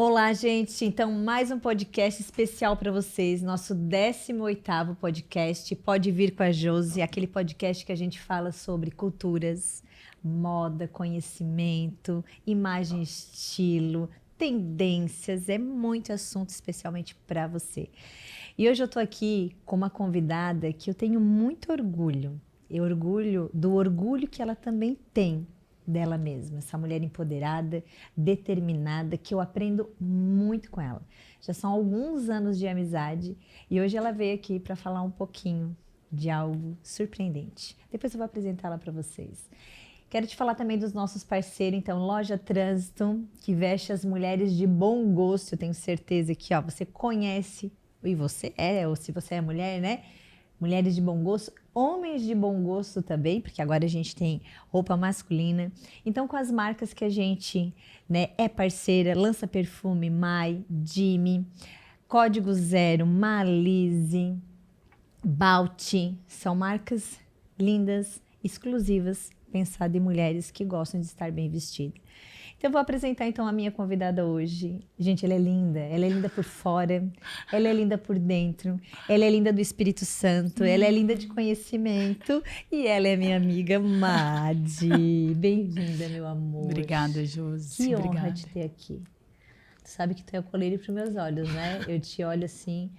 Olá, gente. Então, mais um podcast especial para vocês. Nosso 18º podcast. Pode vir com a Josi, aquele podcast que a gente fala sobre culturas, moda, conhecimento, imagem, estilo, tendências. É muito assunto especialmente para você. E hoje eu tô aqui com uma convidada que eu tenho muito orgulho. Eu orgulho do orgulho que ela também tem dela mesma, essa mulher empoderada, determinada, que eu aprendo muito com ela. Já são alguns anos de amizade e hoje ela veio aqui para falar um pouquinho de algo surpreendente. Depois eu vou apresentá-la para vocês. Quero te falar também dos nossos parceiros, então, Loja Trânsito, que veste as mulheres de bom gosto. Eu tenho certeza que você conhece, e você é, ou se você é mulher, né? Mulheres de bom gosto, homens de bom gosto também, porque agora a gente tem roupa masculina. Então, com as marcas que a gente é parceira, Lança Perfume, Mai, Jimmy, Código Zero, Malize, Balti, são marcas lindas, exclusivas, pensadas em mulheres que gostam de estar bem vestidas. Então, eu vou apresentar então a minha convidada hoje. Gente, ela é linda por fora, ela é linda por dentro, ela é linda do Espírito Santo, ela é linda de conhecimento e ela é minha amiga Madi. Bem-vinda, meu amor. Obrigada, Josi. Que honra Obrigada. te ter aqui. Tu sabe que tu é o colírio para os meus olhos, né? Eu te olho assim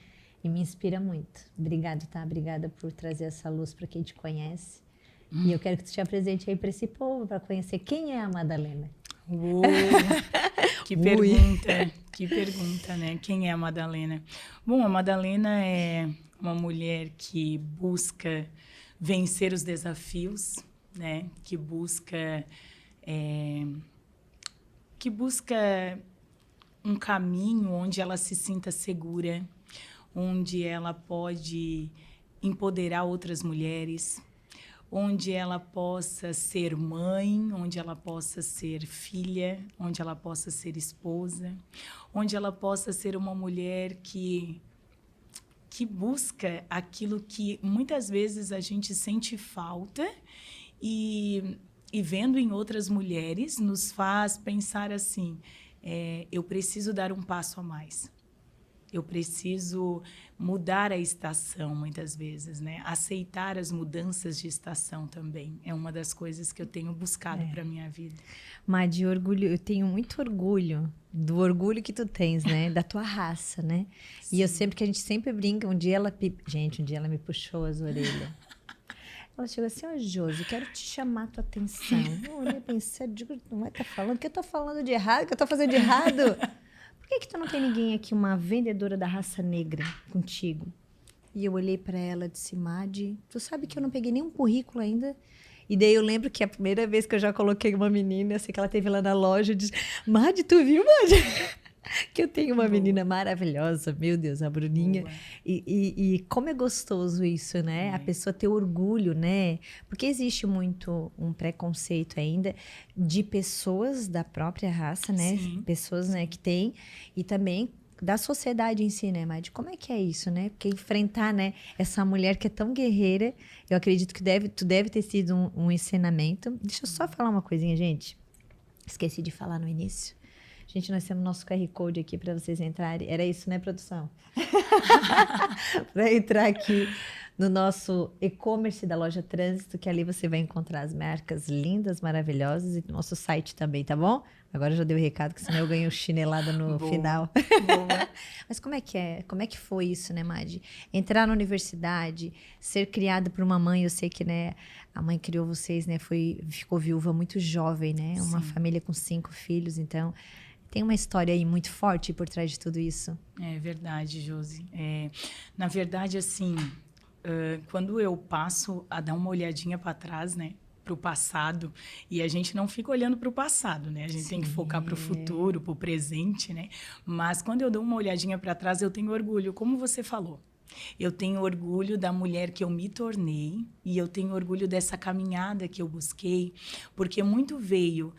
e me inspira muito. Obrigada, tá? Obrigada por trazer essa luz para quem te conhece. E eu quero que tu te apresente aí para esse povo, para conhecer quem é a Madalena. Uou, que pergunta, né? Quem é a Madalena? Bom, a Madalena é uma mulher que busca vencer os desafios, né? Que busca um caminho onde ela se sinta segura, onde ela pode empoderar outras mulheres, onde ela possa ser mãe, onde ela possa ser filha, onde ela possa ser esposa, onde ela possa ser uma mulher que busca aquilo que muitas vezes a gente sente falta e vendo em outras mulheres nos faz pensar assim, eu preciso dar um passo a mais. Eu preciso mudar a estação, muitas vezes, né? Aceitar as mudanças de estação também. É uma das coisas que eu tenho buscado para a minha vida. Madi, orgulho, eu tenho muito orgulho do orgulho que tu tens, né? Da tua raça, né? Sim. E a gente sempre brinca, um dia ela me puxou as orelhas. Ela chegou assim, Josi, quero te chamar a tua atenção. Eu olhei e pensei, não vai estar falando, o que eu tô falando de errado, o que eu tô fazendo de errado? Por que tu não tem ninguém aqui, uma vendedora da raça negra contigo? E eu olhei para ela e disse, Madi, tu sabe que eu não peguei nenhum currículo ainda? E daí eu lembro que a primeira vez que eu já coloquei uma menina, eu sei que ela teve lá na loja, eu disse, Madi, tu viu, Madi? Que eu tenho uma menina maravilhosa, meu Deus, a Bruninha. E como é gostoso isso, né? A pessoa ter orgulho, né? Porque existe muito um preconceito ainda de pessoas da própria raça, né? Sim. Pessoas, né, que têm. E também da sociedade em si, né, Madi? Como é que é isso, né? Porque enfrentar, né, essa mulher que é tão guerreira, eu acredito que tu deve ter sido um ensinamento. Deixa eu só falar uma coisinha, gente. Esqueci de falar no início. Gente, nós temos nosso QR Code aqui para vocês entrarem. Era isso, né, produção? Para entrar aqui no nosso e-commerce da Loja Trânsito, que ali você vai encontrar as marcas lindas, maravilhosas e nosso site também, tá bom? Agora eu já dei o recado, que senão eu ganho chinelada no final. Boa. Mas como é que é? Como é que foi isso, né, Madi? Entrar na universidade, ser criada por uma mãe, eu sei que, né, a mãe criou vocês, né, ficou viúva muito jovem, né? Uma família com 5 filhos, então tem uma história aí muito forte por trás de tudo isso. É verdade, Josi. Na verdade, assim, quando eu passo a dar uma olhadinha para trás, né, para o passado, e a gente não fica olhando para o passado, né? A gente tem que focar para o futuro, para o presente, né? Mas quando eu dou uma olhadinha para trás, eu tenho orgulho, como você falou. Eu tenho orgulho da mulher que eu me tornei e eu tenho orgulho dessa caminhada que eu busquei, porque muito veio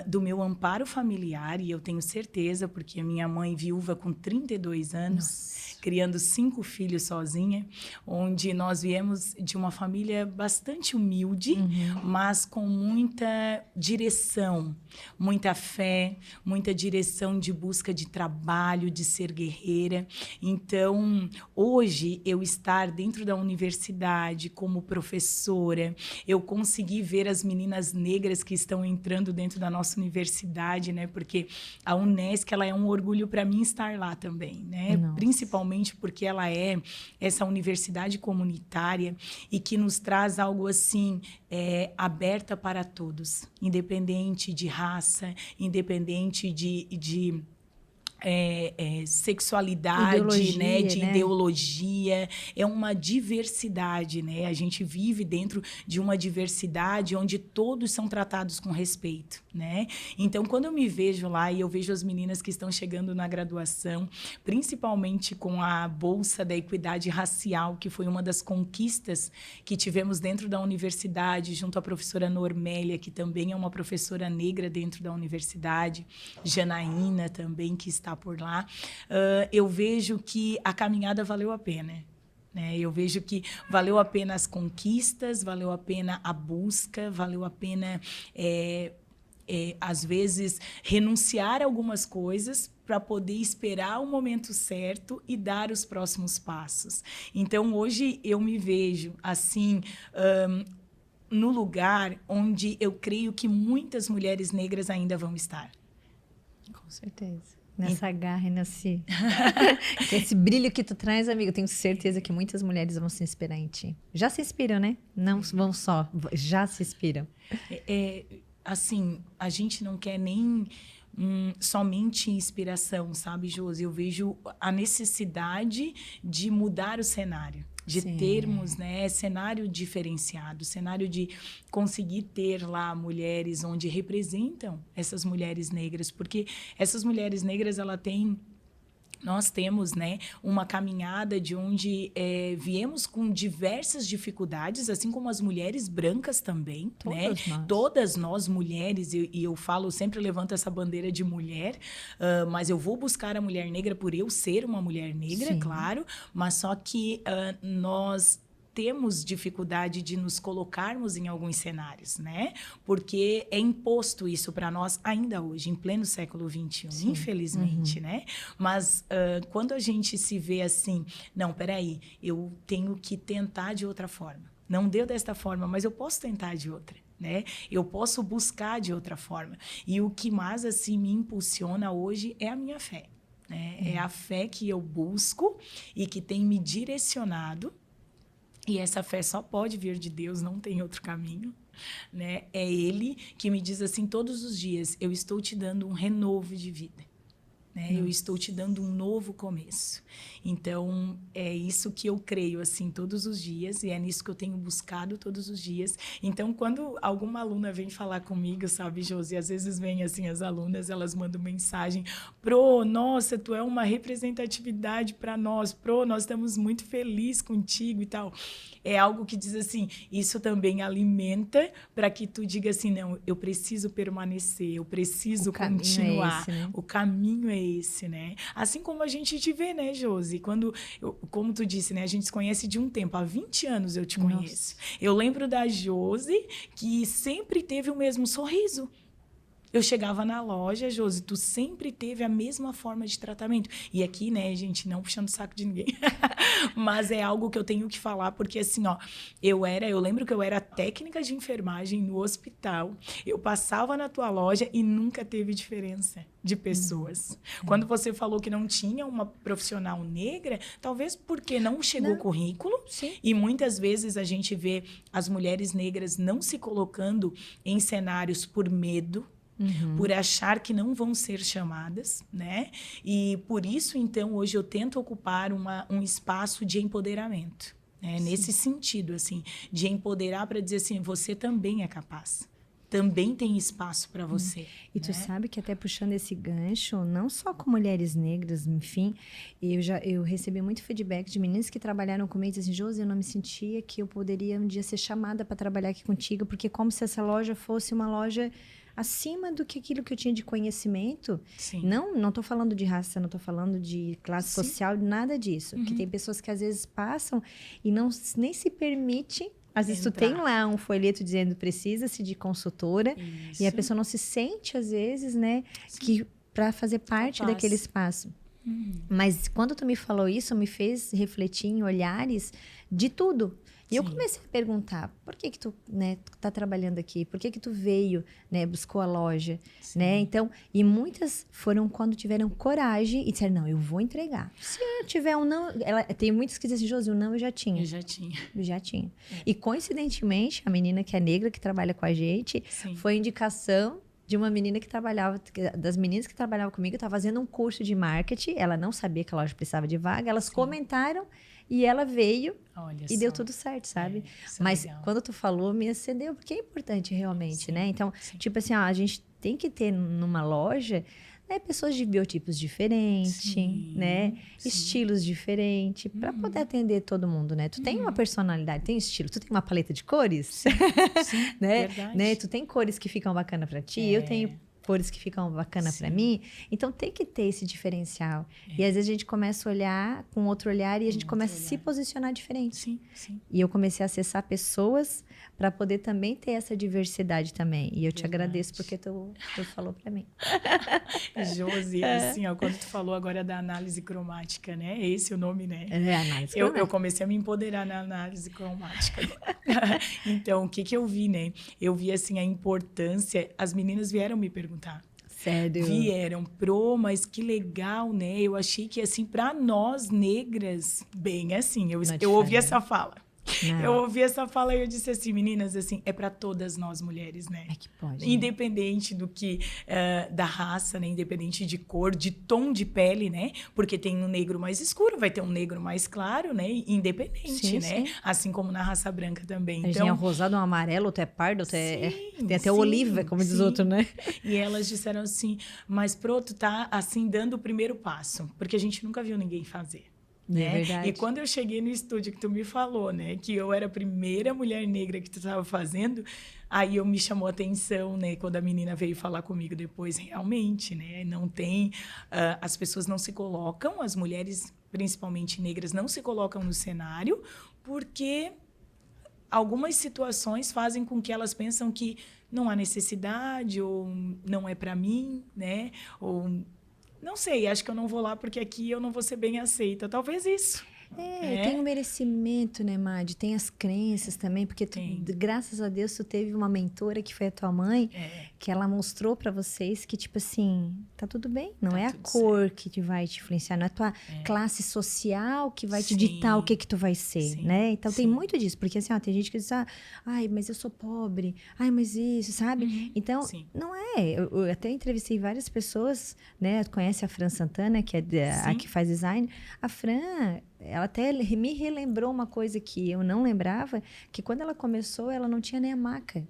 do meu amparo familiar, e eu tenho certeza, porque a minha mãe viúva com 32 anos, Nossa. criando 5 filhos sozinha, onde nós viemos de uma família bastante humilde, mas com muita direção, muita fé, muita direção de busca de trabalho, de ser guerreira. Então, hoje, eu estar dentro da universidade como professora, eu consegui ver as meninas negras que estão entrando dentro da nossa universidade, né? Porque a Unesc, ela é um orgulho para mim estar lá também, né? Nossa. Principalmente porque ela é essa universidade comunitária e que nos traz algo assim, aberta para todos, independente de raça, independente de sexualidade, Ideologia, de né? ideologia, é uma diversidade, né? A gente vive dentro de uma diversidade onde todos são tratados com respeito, né? Então, quando eu me vejo lá e eu vejo as meninas que estão chegando na graduação, principalmente com a Bolsa da Equidade Racial, que foi uma das conquistas que tivemos dentro da universidade, junto à professora Normélia, que também é uma professora negra dentro da universidade, Janaína também, que está por lá, eu vejo que a caminhada valeu a pena. Né? Eu vejo que valeu a pena as conquistas, valeu a pena a busca, valeu a pena, às vezes, renunciar a algumas coisas para poder esperar o momento certo e dar os próximos passos. Então, hoje, eu me vejo assim, no lugar onde eu creio que muitas mulheres negras ainda vão estar. Com certeza. Nessa garra e esse brilho que tu traz, amigo, tenho certeza que muitas mulheres vão se inspirar em ti. Já se inspiram, né? Não vão só, já se inspiram. Assim, a gente não quer nem somente inspiração, sabe, Josi? Eu vejo a necessidade de mudar o cenário. De Sim. termos, né, cenário diferenciado, cenário de conseguir ter lá mulheres onde representam essas mulheres negras, porque essas mulheres negras, nós temos, né, uma caminhada de onde viemos com diversas dificuldades, assim como as mulheres brancas também, Todas nós mulheres, e eu falo, sempre levanto essa bandeira de mulher, mas eu vou buscar a mulher negra por eu ser uma mulher negra, claro, mas só que nós temos dificuldade de nos colocarmos em alguns cenários, né? Porque é imposto isso para nós ainda hoje, em pleno século XXI, infelizmente, né? Mas quando a gente se vê assim, não, peraí, eu tenho que tentar de outra forma. Não deu desta forma, mas eu posso tentar de outra. Né? Eu posso buscar de outra forma. E o que mais assim me impulsiona hoje é a minha fé. Né? É a fé que eu busco e que tem me direcionado. E essa fé só pode vir de Deus, não tem outro caminho, né? É Ele que me diz assim todos os dias, eu estou te dando um renovo de vida. Né? Eu estou te dando um novo começo. Então, é isso que eu creio, assim, todos os dias, e é nisso que eu tenho buscado todos os dias. Então, quando alguma aluna vem falar comigo, sabe, Josi, às vezes vem, assim, as alunas, elas mandam mensagem, nossa, tu é uma representatividade para nós, nós estamos muito felizes contigo e tal. É algo que diz assim, isso também alimenta para que tu diga assim, não, eu preciso permanecer, eu preciso continuar. O caminho é esse, né? Assim como a gente te vê, né, Josi? Como tu disse, né? A gente se conhece de um tempo. Há 20 anos eu te conheço. Eu lembro da Josi, que sempre teve o mesmo sorriso. Eu chegava na loja, Josi, tu sempre teve a mesma forma de tratamento. E aqui, né, gente, não puxando o saco de ninguém. Mas é algo que eu tenho que falar, porque assim, ó, eu lembro que eu era técnica de enfermagem no hospital. Eu passava na tua loja e nunca teve diferença de pessoas. Quando você falou que não tinha uma profissional negra, talvez porque não chegou currículo. Sim. E muitas vezes a gente vê as mulheres negras não se colocando em cenários por medo, por achar que não vão ser chamadas, né? E por isso, então, hoje eu tento ocupar um espaço de empoderamento, né? Nesse sentido, assim, de empoderar para dizer assim, você também é capaz. também tem espaço para você. E tu sabe que até puxando esse gancho, não só com mulheres negras, enfim, eu recebi muito feedback de meninas que trabalharam comigo e diziam assim, Josi, eu não me sentia que eu poderia um dia ser chamada para trabalhar aqui contigo, porque como se essa loja fosse uma loja acima do que aquilo que eu tinha de conhecimento. Sim. Não estou falando de raça, não estou falando de classe Sim. social, nada disso. Que tem pessoas que às vezes passam e nem se permite. Às vezes tu tem lá um folheto dizendo precisa-se de consultora. Isso. E a pessoa não se sente, às vezes, né? Que para fazer parte daquele espaço. Mas quando tu me falou isso, me fez refletir em olhares de tudo. E eu comecei a perguntar, por que tu, né, tá trabalhando aqui? Por que tu veio, né, buscou a loja, né? Então, e muitas foram quando tiveram coragem e disseram, não, eu vou entregar. Se eu tiver um não... tem muitas que dizem assim, Josi, o não eu já tinha. Eu já tinha. E, coincidentemente, a menina que é negra, que trabalha com a gente, foi indicação de uma menina que trabalhava, das meninas que trabalhavam comigo, estava fazendo um curso de marketing, ela não sabia que a loja precisava de vaga, elas comentaram e ela veio e deu tudo certo, sabe? Mas quando tu falou, me acendeu, porque é importante realmente, né? Então, tipo assim, a gente tem que ter numa loja, né, pessoas de biotipos diferentes, né? Estilos diferentes, para poder atender todo mundo, né? Tu tem uma personalidade, tem estilo, tu tem uma paleta de cores, Sim, né? verdade. né? Tu tem cores que ficam bacana para ti, eu tenho cores que ficam bacana para mim. Então, tem que ter esse diferencial. E às vezes a gente começa a olhar com outro olhar e a gente começa a se posicionar diferente. Sim. E eu comecei a acessar pessoas para poder também ter essa diversidade também. E eu te agradeço porque tu falou para mim. Josi, assim, ó, quando tu falou agora da análise cromática, né? Esse é o nome, né? Análise cromática. Eu comecei a me empoderar na análise cromática. Então, o que eu vi, né? Eu vi, assim, a importância... As meninas vieram me perguntar. Sério? Vieram, mas que legal, né? Eu achei que, assim, para nós negras, bem assim, eu ouvi essa fala. Eu ouvi essa fala e eu disse assim, meninas, assim, é para todas nós mulheres, né? É que pode. Independente do que, da raça, né? Independente de cor, de tom de pele, né? Porque tem um negro mais escuro, vai ter um negro mais claro, né? Independente, né? Sim. Assim como na raça branca também. A gente tem um rosado, um amarelo, outro é pardo, outro tem até oliva, como diz outro, né? E elas disseram assim, mas pronto, tá assim dando o primeiro passo, porque a gente nunca viu ninguém fazer. Né? É verdade. E quando eu cheguei no estúdio que tu me falou, né, que eu era a primeira mulher negra que tu estava fazendo, aí eu me chamou a atenção, né, quando a menina veio falar comigo depois, realmente, né, não tem, as pessoas não se colocam, as mulheres, principalmente negras, não se colocam no cenário, porque algumas situações fazem com que elas pensam que não há necessidade, ou não é para mim, né, ou... Não sei, acho que eu não vou lá porque aqui eu não vou ser bem aceita. Talvez isso. Tem o merecimento, né, Madi? Tem as crenças também, porque graças a Deus tu teve uma mentora que foi a tua mãe, que ela mostrou para vocês que, tipo assim, tá tudo bem. Não é a cor que vai te influenciar, não é a tua classe social que vai te ditar o que tu vai ser, né? Então tem muito disso, porque assim, ó, tem gente que diz, ai, mas eu sou pobre, ai, mas isso, sabe? Então, não é. Eu até entrevistei várias pessoas, né? Tu conhece a Fran Santana, que é a que faz design. A Fran... Ela até me relembrou uma coisa que eu não lembrava, que quando ela começou, ela não tinha nem a maca.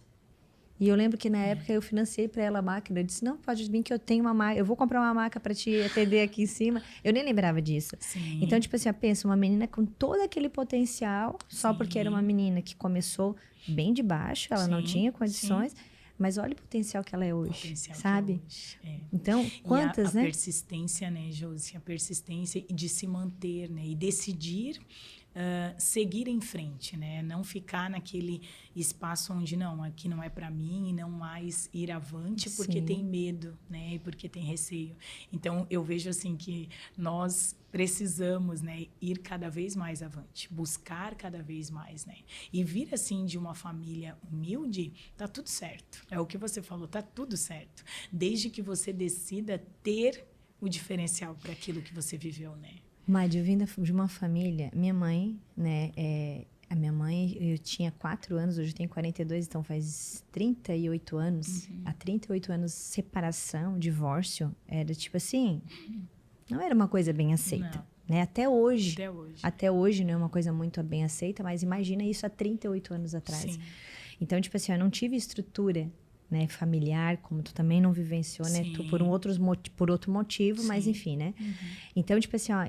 E eu lembro que na época eu financiei para ela a máquina. Eu disse, não, pode vir que eu tenho uma maca, eu vou comprar uma maca para te atender aqui em cima. Eu nem lembrava disso. Então, tipo assim, pensa, uma menina com todo aquele potencial, só porque era uma menina que começou bem de baixo, ela não tinha condições... Mas olha o potencial que ela é hoje, sabe? Então, quantas, né? A persistência, né, Josi? A persistência de se manter, né? E decidir seguir em frente, né? Não ficar naquele espaço onde, não, aqui não é para mim, e não mais ir avante porque tem medo, né? E porque tem receio. Então, eu vejo, assim, que nós precisamos, né, ir cada vez mais avante, buscar cada vez mais, né? E vir, assim, de uma família humilde, tá tudo certo. É o que você falou, tá tudo certo. Desde que você decida ter o diferencial para aquilo que você viveu, né? Madi, eu vim de uma família, minha mãe, né, a minha mãe, eu tinha 4 anos, hoje eu tenho 42, então faz 38 anos. Há 38 anos, separação, divórcio, era tipo assim, não era uma coisa bem aceita. Né? Até hoje não é uma coisa muito bem aceita, mas imagina isso há 38 anos atrás. Então, tipo assim, eu não tive estrutura, né, familiar, como tu também não vivenciou, né, tu por por outro motivo, mas enfim, né? Então, tipo assim, ó,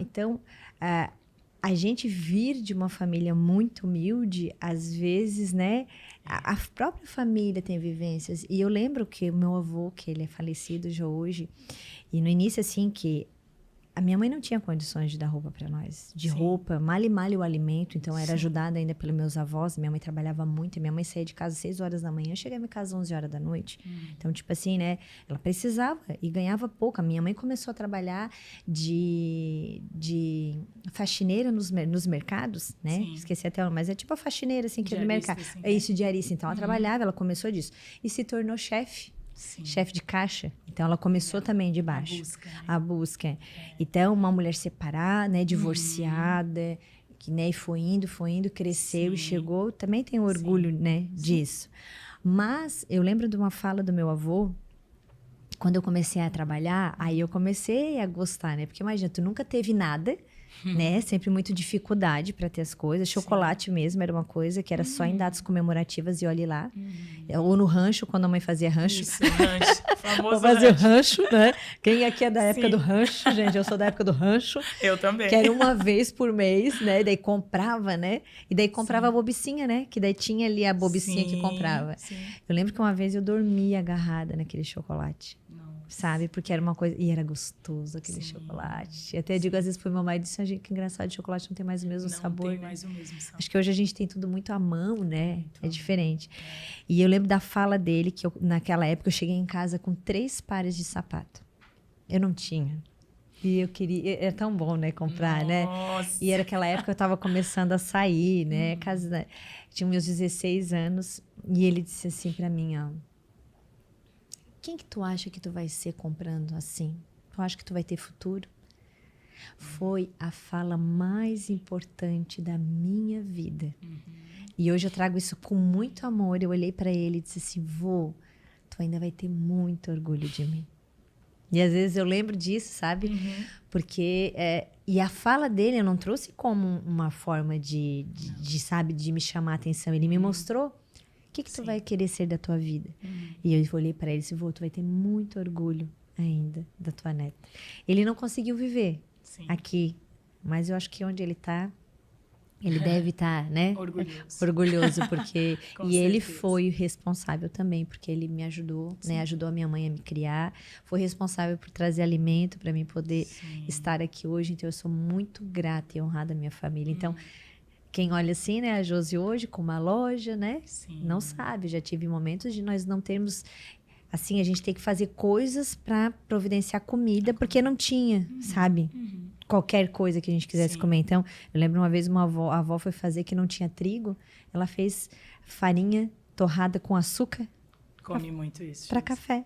a gente vir de uma família muito humilde, às vezes, né, a própria família tem vivências. E eu lembro que o meu avô, que ele é falecido já hoje, e no início, assim, que a minha mãe não tinha condições de dar roupa para nós. De roupa, mal e mal o alimento. Então, era ajudada ainda pelos meus avós. Minha mãe trabalhava muito. Minha mãe saía de casa às 6 horas da manhã. Chegava em casa às 11 horas da noite. Então, tipo assim, né? Ela precisava e ganhava pouco. A minha mãe começou a trabalhar de faxineira nos mercados, né? Esqueci até o nome. Mas é tipo a faxineira, assim, que é do mercado. Assim, é isso, diarista. Então, ela trabalhava, ela começou disso. E se tornou chefe. Chefe de caixa. Então, ela começou também de baixo. A busca. Então, uma mulher separada, né, divorciada, que, né, foi indo, cresceu e chegou. Também tenho orgulho, né, disso. Mas, eu lembro de uma fala do meu avô, quando eu comecei a trabalhar, aí eu comecei a gostar, né? Porque, imagina, tu nunca teve nada, né? Sempre muito dificuldade para ter as coisas. Chocolate mesmo era uma coisa que era só em datas comemorativas e olhe lá. Ou no rancho, quando a mãe fazia rancho. Isso, rancho. Famoso fazer rancho, né? Quem aqui é da época do rancho, gente? Eu sou da época do rancho. Eu também. Que era uma vez por mês, né? E daí comprava, né? E daí comprava a bobicinha, né? Que daí tinha ali a bobicinha que comprava. Eu lembro que uma vez eu dormia agarrada naquele chocolate. Sabe? Porque era uma coisa... E era gostoso aquele chocolate. E até digo, às vezes, pro meu marido, disse, gente, que engraçado, o chocolate não tem mais o mesmo sabor. Não tem mais o mesmo sabor. Acho que hoje a gente tem tudo muito à mão, né? É diferente. E eu lembro da fala dele, que naquela época eu cheguei em casa com 3 pares de sapato. Eu não tinha. E eu queria... Era tão bom, né? Comprar, né? E era aquela época que eu tava começando a sair, né? Tinha meus 16 anos. E ele disse assim pra mim, ó... Quem que tu acha que tu vai ser comprando assim? Tu acha que tu vai ter futuro? Foi a fala mais importante da minha vida. E hoje eu trago isso com muito amor. Eu olhei para ele e disse assim, vô, tu ainda vai ter muito orgulho de mim. E às vezes eu lembro disso, sabe? Porque... e a fala dele eu não trouxe como uma forma de me chamar a atenção. Ele me mostrou. O que tu vai querer ser da tua vida? E eu olhei para ele e disse, vô, tu vai ter muito orgulho ainda da tua neta. Ele não conseguiu viver aqui, mas eu acho que onde ele está, ele deve estar, né? Orgulhoso, porque... E ele foi responsável também, porque ele me ajudou, né? Ajudou a minha mãe a me criar, foi responsável por trazer alimento para mim poder estar aqui hoje. Então, eu sou muito grata e honrada à minha família. Então, quem olha assim, né, a Josi hoje com uma loja, né, não sabe. Já tive momentos de nós não termos, assim, a gente tem que fazer coisas para providenciar comida, porque não tinha, sabe? Qualquer coisa que a gente quisesse comer. Então, eu lembro uma vez a avó foi fazer que não tinha trigo, ela fez farinha torrada com açúcar. Come muito isso. Para café.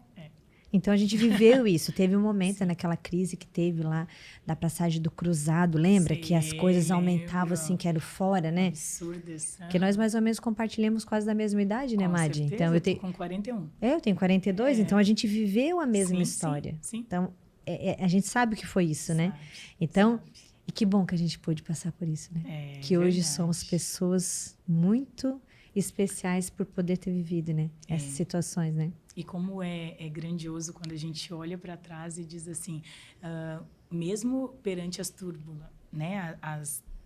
Então, a gente viveu isso. Teve um momento naquela crise que teve lá da passagem do cruzado, lembra? Que as coisas aumentavam assim, que era fora, né? Absurdas. Que nós mais ou menos compartilhamos quase da mesma idade, né, Madi? Certeza, então, eu tenho com 41. Eu tenho 42, então a gente viveu a mesma história. Então, a gente sabe o que foi isso, né? Então, e que bom que a gente pôde passar por isso, né? Que hoje somos pessoas muito especiais por poder ter vivido, né? Essas situações, né? E como é grandioso quando a gente olha para trás e diz assim, mesmo perante as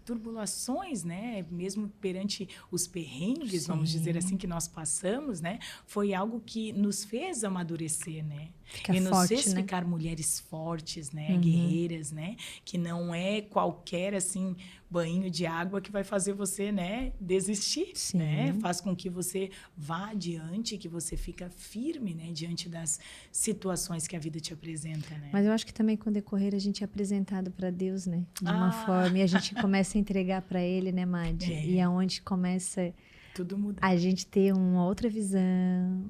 turbulações, né? Mesmo perante os perrengues, vamos dizer assim, que nós passamos, né? Foi algo que nos fez amadurecer, né? Ficar e nos forte, fez né? ficar mulheres fortes, né? Guerreiras, né? Que não é qualquer, assim, banho de água que vai fazer você, né? Desistir, né? Faz com que você vá adiante, que você fica firme, né? Diante das situações que a vida te apresenta, né? Mas eu acho que também com o decorrer a gente é apresentado para Deus, né? De uma forma, e a gente começa a entregar para Ele, né, Madi? E aonde começa tudo muda. A gente ter uma outra visão,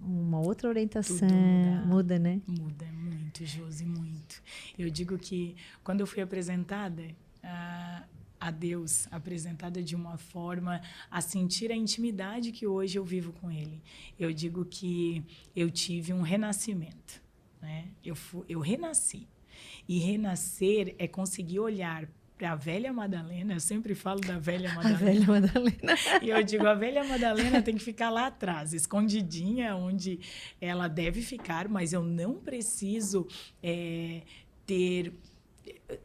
uma outra orientação, muda, né? Muda muito, Josi, muito. Eu digo que quando eu fui apresentada a Deus, apresentada de uma forma a sentir a intimidade que hoje eu vivo com Ele, eu digo que eu tive um renascimento, né? Eu renasci. E renascer é conseguir olhar para a velha Madalena, eu sempre falo da velha A Madalena. velha Madalena. E eu digo, a velha Madalena tem que ficar lá atrás, escondidinha, onde ela deve ficar, mas eu não preciso ter,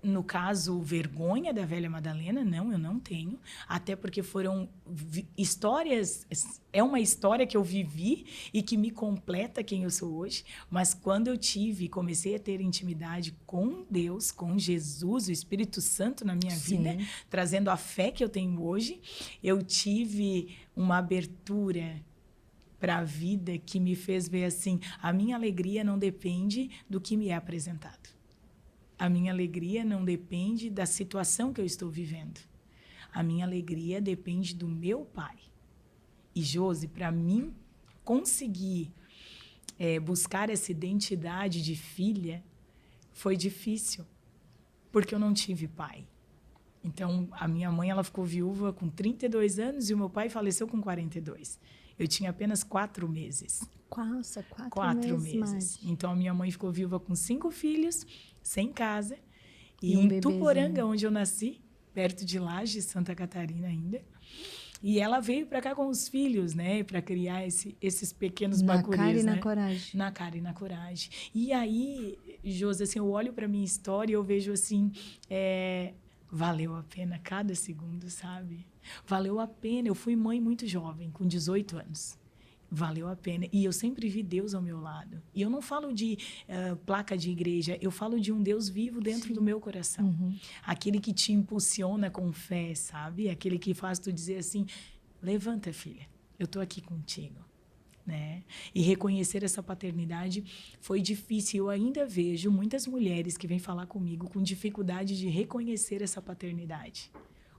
no caso, vergonha da velha Madalena. Não, eu não tenho. Até porque foram histórias, é uma história que eu vivi e que me completa quem eu sou hoje. Mas quando eu comecei a ter intimidade com Deus, com Jesus, o Espírito Santo na minha vida, trazendo a fé que eu tenho hoje, eu tive uma abertura para a vida que me fez ver assim, a minha alegria não depende do que me é apresentado. A minha alegria não depende da situação que eu estou vivendo. A minha alegria depende do meu Pai. E, Josi, para mim conseguir buscar essa identidade de filha, foi difícil, porque eu não tive pai. Então, a minha mãe ela ficou viúva com 32 anos e o meu pai faleceu com 42. Eu tinha apenas 4 meses. Nossa, 4 4 meses. Então, a minha mãe ficou viúva com 5 filhos, sem casa. E um em bebezinho. Tuporanga, onde eu nasci, perto de Lages, Santa Catarina ainda. E ela veio para cá com os filhos, né? Para criar esses pequenos bacuris, Na cara e né? na coragem. Na cara e na coragem. E aí, Josi, assim, eu olho para minha história e eu vejo assim... valeu a pena cada segundo, sabe? Valeu a pena. Eu fui mãe muito jovem, com 18 anos. Valeu a pena. E eu sempre vi Deus ao meu lado. E eu não falo de placa de igreja, eu falo de um Deus vivo dentro do meu coração. Aquele que te impulsiona com fé, sabe? Aquele que faz tu dizer assim, levanta, filha, eu estou aqui contigo. Né? E reconhecer essa paternidade foi difícil. Eu ainda vejo muitas mulheres que vêm falar comigo com dificuldade de reconhecer essa paternidade,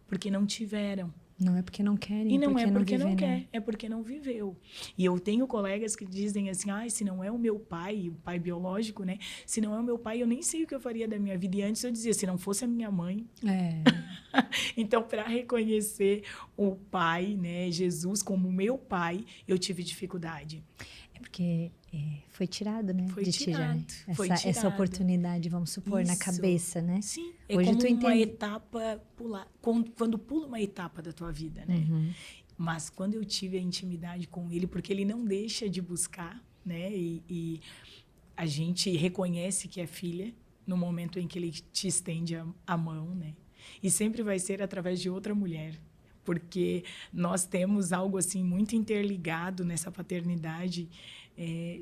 porque não tiveram. Não é porque não querem, E não é porque não viver, quer, é porque não viveu. E eu tenho colegas que dizem assim, se não é o meu pai, o pai biológico, né? Se não é o meu pai, eu nem sei o que eu faria da minha vida. E antes eu dizia, se não fosse a minha mãe. Então, para reconhecer o pai, né, Jesus como meu pai, eu tive dificuldade. É porque foi tirado, né? Foi de tirado. Ti, né? Foi essa tirado. oportunidade, vamos supor, na cabeça, né? Sim, é hoje como tu uma entende. etapa pular, quando pula uma etapa da tua vida, né? Mas quando eu tive a intimidade com ele, porque ele não deixa de buscar, né? E a gente reconhece que é filha no momento em que ele te estende a mão, né? E sempre vai ser através de outra mulher, porque nós temos algo assim muito interligado nessa paternidade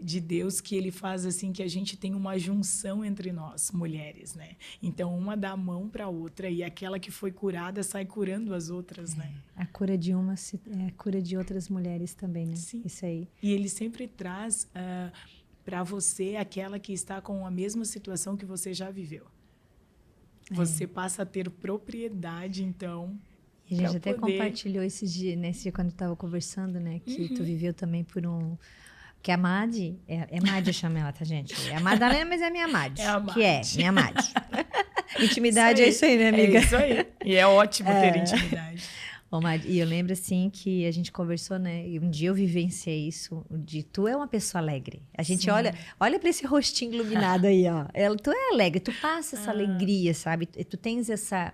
de Deus, que ele faz assim que a gente tem uma junção entre nós, mulheres, né? Então, uma dá a mão para a outra e aquela que foi curada sai curando as outras, né? A cura de uma é a cura de outras mulheres também, né? Sim. Isso aí. E ele sempre traz para você aquela que está com a mesma situação que você já viveu. Você passa a ter propriedade, então... E a gente até compartilhou esses dias, nesse dia quando estava conversando, né? Que tu viveu também por um... Que a Madi, é Madi eu chamo ela, tá, gente? É a Madalena, mas é a minha Madi. É a Madi. Que é, minha Madi. Intimidade é isso aí, né, amiga? É isso aí. E é ótimo ter intimidade. Ô, Madi, e eu lembro, assim, que a gente conversou, né? E um dia eu vivenciei isso, de tu é uma pessoa alegre. A gente olha para esse rostinho iluminado aí, ó. Tu é alegre, tu passa essa alegria, sabe? Tu tens essa...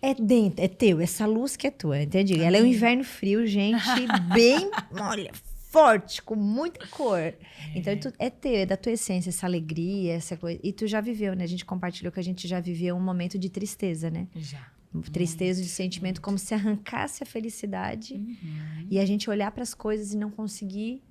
É teu, essa luz que é tua, entende? Ela é um inverno frio, gente, bem, olha, forte, com muita cor. Então, é teu, é da tua essência, essa alegria, essa coisa. E tu já viveu, né? A gente compartilhou que a gente já viveu um momento de tristeza, né? Já. Tristeza, de sentimento, como se arrancasse a felicidade e a gente olhar para as coisas e não conseguir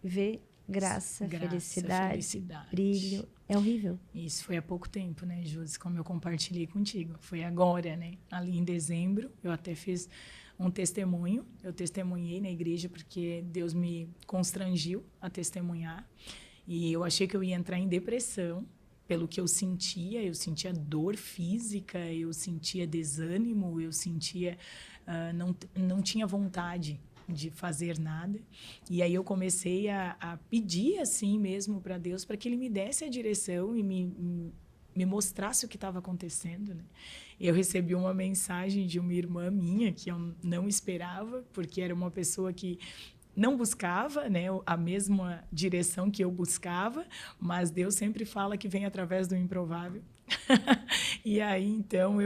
ver graça, felicidade, brilho. É horrível. Isso foi há pouco tempo, né, Josi? Como eu compartilhei contigo. Foi agora, né? Ali em dezembro, eu até fiz um testemunho. Eu testemunhei na igreja porque Deus me constrangiu a testemunhar. E eu achei que eu ia entrar em depressão pelo que eu sentia dor física, eu sentia desânimo, eu sentia... não tinha vontade de fazer nada. E aí eu comecei a pedir assim mesmo para Deus, para que Ele me desse a direção e me mostrasse o que estava acontecendo, né? Eu recebi uma mensagem de uma irmã minha que eu não esperava, porque era uma pessoa que não buscava, né, a mesma direção que eu buscava, mas Deus sempre fala que vem através do improvável. E aí, então,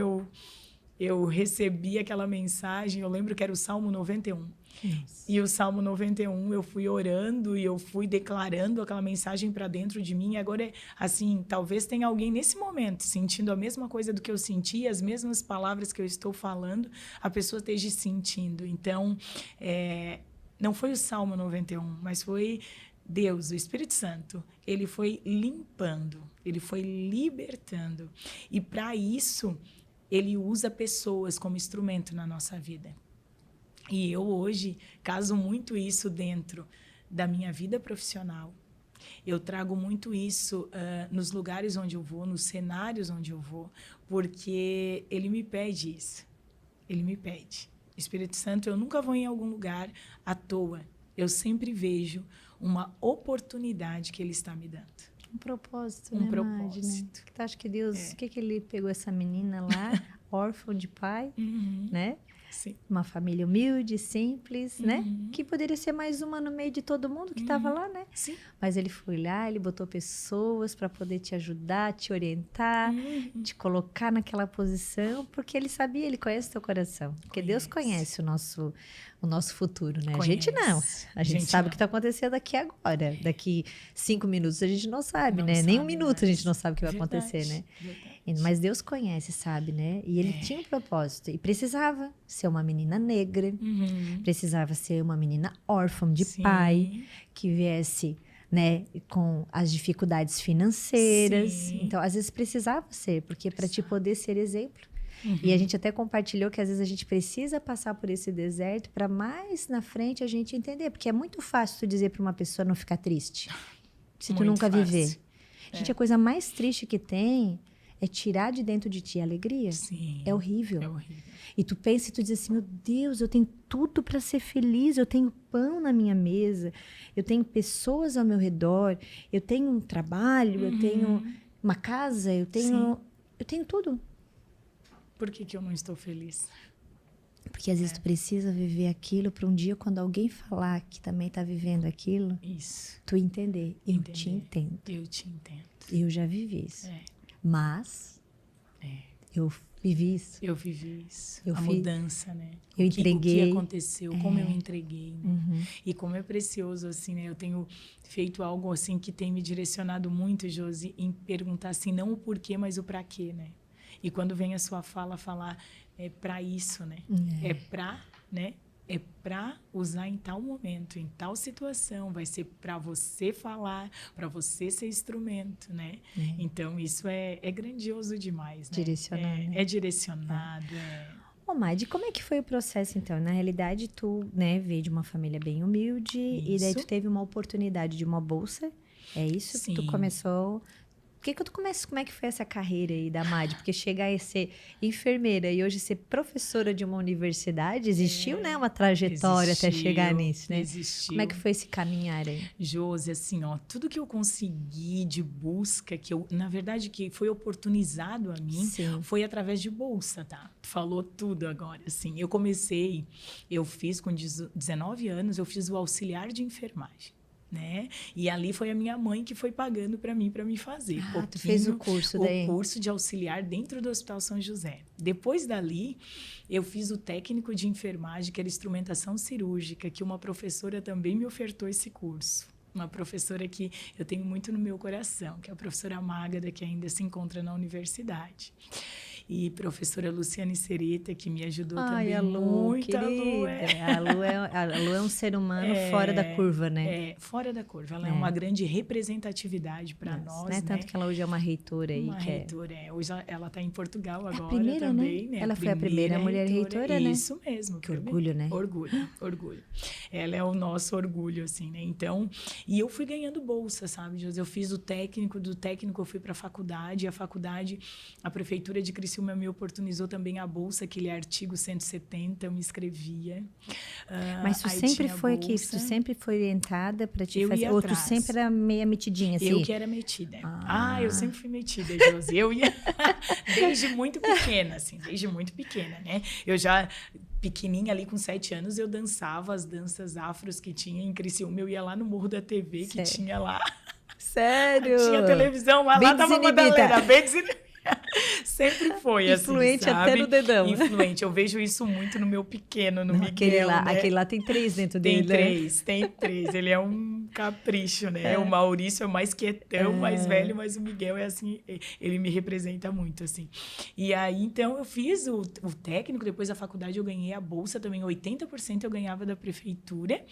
eu recebi aquela mensagem, eu lembro que era o Salmo 91. Nossa. E o Salmo 91, eu fui orando e eu fui declarando aquela mensagem para dentro de mim. E agora, assim, talvez tenha alguém nesse momento sentindo a mesma coisa do que eu senti, as mesmas palavras que eu estou falando, a pessoa esteja sentindo. Então, não foi o Salmo 91, mas foi Deus, o Espírito Santo. Ele foi limpando, ele foi libertando. E para isso, ele usa pessoas como instrumento na nossa vida. E eu hoje caso muito isso dentro da minha vida profissional. Eu trago muito isso nos lugares onde eu vou, nos cenários onde eu vou, porque ele me pede isso. Ele me pede. Espírito Santo, eu nunca vou em algum lugar à toa. Eu sempre vejo uma oportunidade que ele está me dando. Um propósito, Um né, propósito. Madi, né? Tu acha que Deus... O que ele pegou essa menina lá, órfã de pai, né? Sim. Uma família humilde, simples, né? Que poderia ser mais uma no meio de todo mundo que estava lá, né? Sim. Mas ele foi lá, ele botou pessoas para poder te ajudar, te orientar, te colocar naquela posição, porque ele sabia, ele conhece o teu coração. Porque Deus conhece o nosso futuro, né? A gente não. A gente sabe o que está acontecendo aqui agora. Daqui 5 minutos a gente não sabe, né? Nem um minuto a gente não sabe o que vai acontecer, né? Mas Deus conhece, sabe, né? E ele tinha um propósito. E precisava ser uma menina negra, precisava ser uma menina órfã de pai, que viesse, né, com as dificuldades financeiras. Sim. Então, às vezes precisava ser, porque para te poder ser exemplo. E a gente até compartilhou que às vezes a gente precisa passar por esse deserto para mais na frente a gente entender. Porque é muito fácil tu dizer para uma pessoa não ficar triste, se tu nunca viver. Gente, a coisa mais triste que tem é tirar de dentro de ti a alegria. Sim. É horrível. É horrível. E tu pensa e tu diz assim, meu Deus, eu tenho tudo para ser feliz, eu tenho pão na minha mesa, eu tenho pessoas ao meu redor, eu tenho um trabalho, eu tenho uma casa, eu tenho tudo. Por que eu não estou feliz? Porque às vezes tu precisa viver aquilo para um dia, quando alguém falar que também está vivendo aquilo, Isso. tu entender. Eu te entendo. Eu te entendo. Eu já vivi isso. É. Mas eu vivi isso. Eu vivi isso. Eu a fiz, mudança, né? Eu entreguei. O que aconteceu, como eu entreguei, né? E como é precioso, assim, né? Eu tenho feito algo, assim, que tem me direcionado muito, Josi, em perguntar, assim, não o porquê, mas o pra quê, né? E quando vem a sua fala, falar, é para isso, né? É para, né? É para usar em tal momento, em tal situação. Vai ser para você falar, para você ser instrumento, né? Então, isso é grandioso demais, né? Direcionado. É direcionado, Ô, Madi, como é que foi o processo, então? Na realidade, tu, né, veio de uma família bem humilde e daí tu teve uma oportunidade de uma bolsa. É isso? Sim. Que tu começou... Como é que foi essa carreira aí da Madi? Porque chegar a ser enfermeira e hoje ser professora de uma universidade, existiu, né, uma trajetória até chegar nisso, né? Existiu. Como é que foi esse caminhar aí? Josi, assim, ó, tudo que eu consegui de busca, que eu, na verdade, que foi oportunizado a mim, foi através de bolsa, tá? Falou tudo agora, assim. Eu fiz com 19 anos, eu fiz o auxiliar de enfermagem. Né? E ali foi a minha mãe que foi pagando para mim fazer. Tu fez o curso daí? O curso de auxiliar dentro do Hospital São José. Depois dali, eu fiz o técnico de enfermagem, que era instrumentação cirúrgica, que uma professora também me ofertou esse curso. Uma professora que eu tenho muito no meu coração, que é a professora Mágada, que ainda se encontra na universidade. E professora Luciane Sereta, que me ajudou também a Lu, muito. Querida. A Lu é um ser humano fora da curva, né? Fora da curva. Ela é uma grande representatividade para nós, né? Tanto que ela hoje é uma reitora aí. Uma reitora, Hoje ela está em Portugal agora a primeira, também, né? Ela foi a primeira mulher reitora, né? Isso mesmo. Que orgulho, né? Orgulho. Ela é o nosso orgulho, assim, né? Então, e eu fui ganhando bolsa, sabe, José? Eu fiz o técnico, do técnico eu fui para a faculdade, a prefeitura de Criciúma me oportunizou também a bolsa, aquele artigo 170, eu me inscrevia. Mas tu sempre foi que tu sempre foi orientada para te fazer, ou tu sempre era meio metidinha assim? Eu que era metida. Eu sempre fui metida, Josi. Eu ia desde muito pequena, assim, né? Eu já pequenininha ali com 7 anos, eu dançava as danças afros que tinha em Criciúma. Eu ia lá no Morro da TV, que tinha lá. Sério? Tinha televisão lá, tava a Madalena, bem desinibida. Sempre foi assim, Influente sabe? até no dedão. Influente. Eu vejo isso muito no meu pequeno, no Miguel, né? Aquele lá tem 3 dentro Tem dele, né? três, tem três. Ele é um capricho, né? O Maurício é mais quietão, mais velho, mas o Miguel é assim, ele me representa muito, assim. E aí, então, eu fiz o técnico, depois da faculdade eu ganhei a bolsa também, 80% eu ganhava da prefeitura.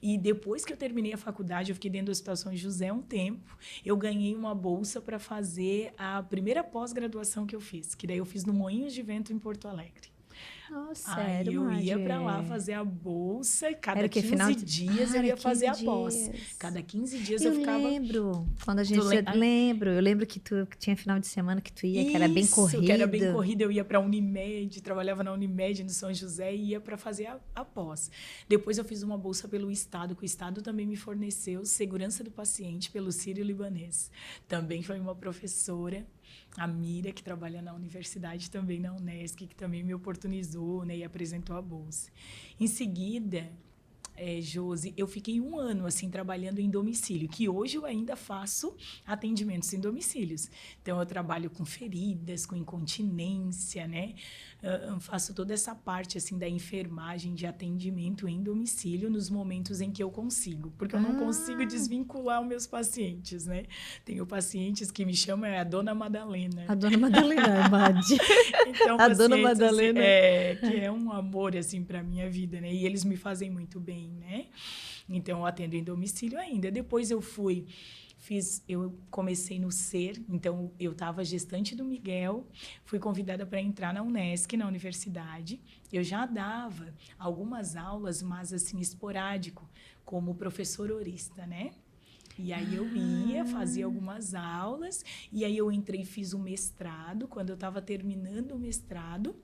E depois que eu terminei a faculdade, eu fiquei dentro do Hospital São José um tempo, eu ganhei uma bolsa para fazer a primeira pós-graduação que eu fiz, que daí eu fiz no Moinhos de Vento, em Porto Alegre. Nossa, Aí sério, eu ia Madi? para lá fazer a bolsa, cada Era o quê? 15 dias eu Era ia fazer 15 a pós. dias. Cada 15 dias Eu eu ficava... lembro, quando a gente... Tu lem- Eu lembro que tu que tinha final de semana que tu ia, que era bem corrido. que era bem corrido. Eu ia para a Unimed, trabalhava na Unimed no São José e ia para fazer a pós. Depois eu fiz uma bolsa pelo Estado, que o Estado também me forneceu segurança do paciente pelo Sírio-Libanês. Também foi uma professora, a Mira, que trabalha na universidade também na Unesc, que também me oportunizou, né, e apresentou a bolsa. Em seguida... Josi, eu fiquei 1 ano assim trabalhando em domicílio, que hoje eu ainda faço atendimentos em domicílios. Então eu trabalho com feridas, com incontinência, né? Eu faço toda essa parte assim da enfermagem de atendimento em domicílio nos momentos em que eu consigo, porque eu não consigo desvincular os meus pacientes, né? Tenho pacientes que me chamam a Dona Madalena. A Dona Madalena, Madi. Então, A Dona Madalena. Assim, que é um amor assim para minha vida, né? E eles me fazem muito bem, né? Então eu atendo em domicílio ainda. Depois eu comecei no SER, então eu estava gestante do Miguel, fui convidada para entrar na Unesc, na universidade. Eu já dava algumas aulas, mas assim esporádico, como professor horista, né? E aí eu ia, fazia algumas aulas, e aí eu entrei e fiz o mestrado. Quando eu estava terminando o mestrado,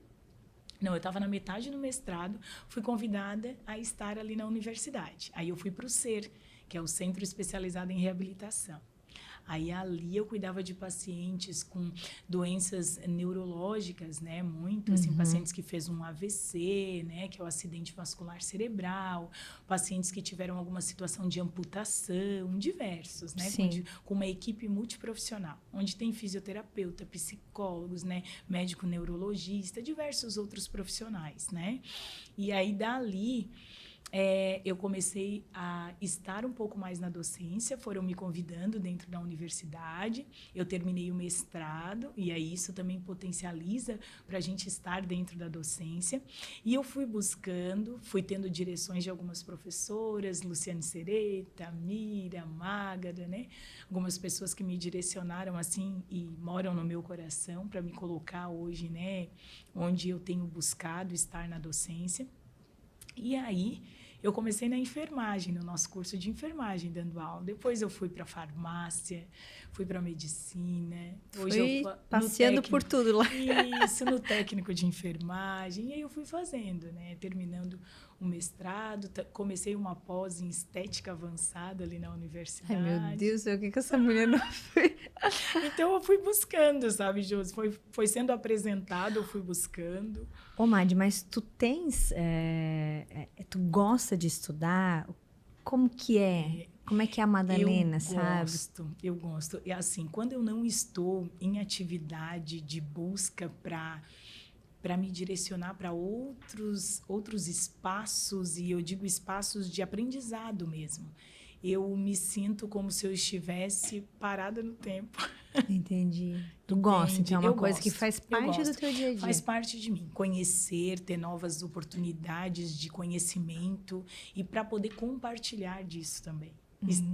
não, eu estava na metade do mestrado, fui convidada a estar ali na universidade. Aí eu fui para o SER, que é o Centro Especializado em Reabilitação. Aí ali eu cuidava de pacientes com doenças neurológicas, né? Muito, assim, pacientes que fez um AVC, né? Que é o acidente vascular cerebral, pacientes que tiveram alguma situação de amputação, diversos, né? Com uma equipe multiprofissional, onde tem fisioterapeuta, psicólogos, né? Médico neurologista, diversos outros profissionais, né? E aí dali... eu comecei a estar um pouco mais na docência, foram me convidando dentro da universidade, eu terminei o mestrado, e aí isso também potencializa para a gente estar dentro da docência, e eu fui buscando, fui tendo direções de algumas professoras, Luciane Sereta, Mira, Mágara, né? Algumas pessoas que me direcionaram assim e moram no meu coração para me colocar hoje, né? Onde eu tenho buscado estar na docência. E aí, eu comecei na enfermagem, no nosso curso de enfermagem, dando aula. Depois eu fui para farmácia, fui para medicina. Hoje fui passeando por tudo lá. Isso, no técnico de enfermagem. E aí eu fui fazendo, né? Terminando o mestrado, comecei uma pós em estética avançada ali na universidade. Ai, meu Deus do céu, o que essa mulher não fez? Então, eu fui buscando, sabe, Josi? Foi sendo apresentado, eu fui buscando. Ô, Madi, mas tu tens... tu gosta de estudar? Como que é? Como é que é a Madalena, sabe? Eu gosto. E assim, quando eu não estou em atividade de busca para me direcionar para outros espaços, e eu digo espaços de aprendizado mesmo, eu me sinto como se eu estivesse parada no tempo. Entendi. Tu gosta, então é uma coisa que faz parte do teu dia a dia. Faz parte de mim. Conhecer, ter novas oportunidades de conhecimento e para poder compartilhar disso também.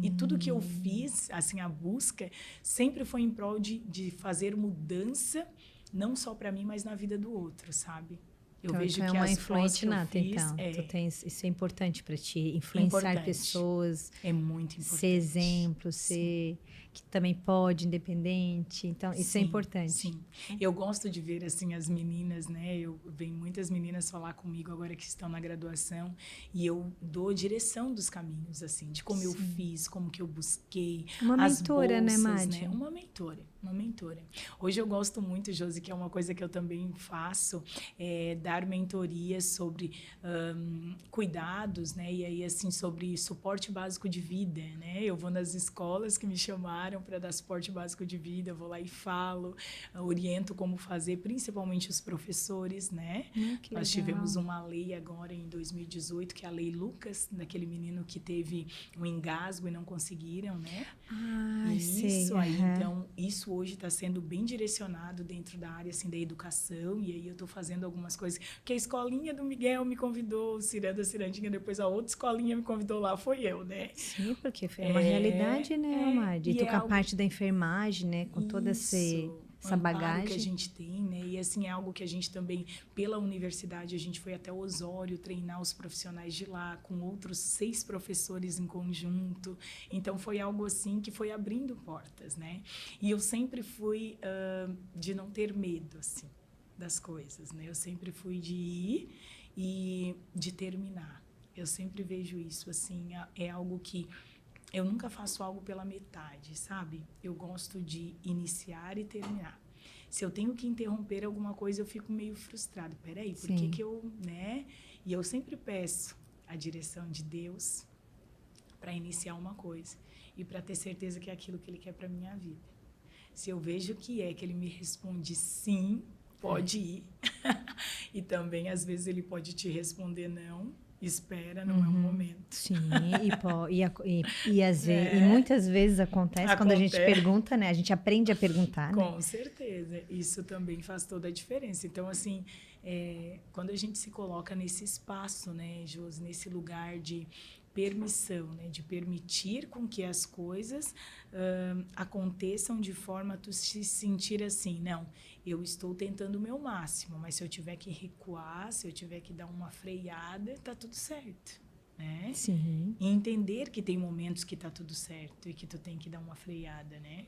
E tudo que eu fiz, assim, a busca, sempre foi em prol de fazer mudança, não só para mim, mas na vida do outro, sabe? Eu vejo tu é que uma as influente pós que eu fiz, então. Tu tens, isso é importante para ti, influenciar pessoas. É muito importante. Ser exemplo, ser que também pode, independente. Então, isso é importante. Sim. Eu gosto de ver assim as meninas, né? Vem muitas meninas falar comigo agora que estão na graduação e eu dou direção dos caminhos, assim, de como eu fiz, como que eu busquei. Uma mentora, bolsas, né, Madi? Né? Uma mentora. Hoje eu gosto muito, Josi, que é uma coisa que eu também faço, dar mentorias sobre cuidados, né? E aí, assim, sobre suporte básico de vida, né? Eu vou nas escolas que me chamaram para dar suporte básico de vida, eu vou lá e falo, oriento como fazer, principalmente os professores, né? Nós tivemos uma lei agora em 2018, que é a Lei Lucas, daquele menino que teve um engasgo e não conseguiram, né? Isso aí, então, isso hoje está sendo bem direcionado dentro da área, assim, da educação, e aí eu estou fazendo algumas coisas, porque a escolinha do Miguel me convidou, o Ciranda Cirandinha, depois a outra escolinha me convidou lá, foi eu, né? Sim, porque foi uma realidade, né, Madi? E tu com a parte da enfermagem, né, com toda essa bagagem que a gente tem, né? E assim, é algo que a gente também, pela universidade, a gente foi até Osório treinar os profissionais de lá, com outros 6 professores em conjunto. Então, foi algo assim que foi abrindo portas, né? E eu sempre fui de não ter medo, assim, das coisas, né? Eu sempre fui de ir e de terminar. Eu sempre vejo isso, assim, é algo que eu nunca faço algo pela metade, sabe? Eu gosto de iniciar e terminar. Se eu tenho que interromper alguma coisa, eu fico meio frustrada. Peraí, por que eu, né? E eu sempre peço a direção de Deus para iniciar uma coisa e para ter certeza que é aquilo que Ele quer para minha vida. Se eu vejo que Ele me responde sim, pode ir. E também, às vezes, Ele pode te responder não. Espera, não é o momento. Sim, e muitas vezes acontece quando a gente pergunta, né? A gente aprende a perguntar, né? Com certeza. Isso também faz toda a diferença. Então, assim, quando a gente se coloca nesse espaço, né, Josi, nesse lugar de permissão, né, de permitir com que as coisas aconteçam de forma a tu se sentir assim, não, eu estou tentando o meu máximo, mas se eu tiver que recuar, se eu tiver que dar uma freada, tá tudo certo, né? Sim. E entender que tem momentos que tá tudo certo e que tu tem que dar uma freada, né?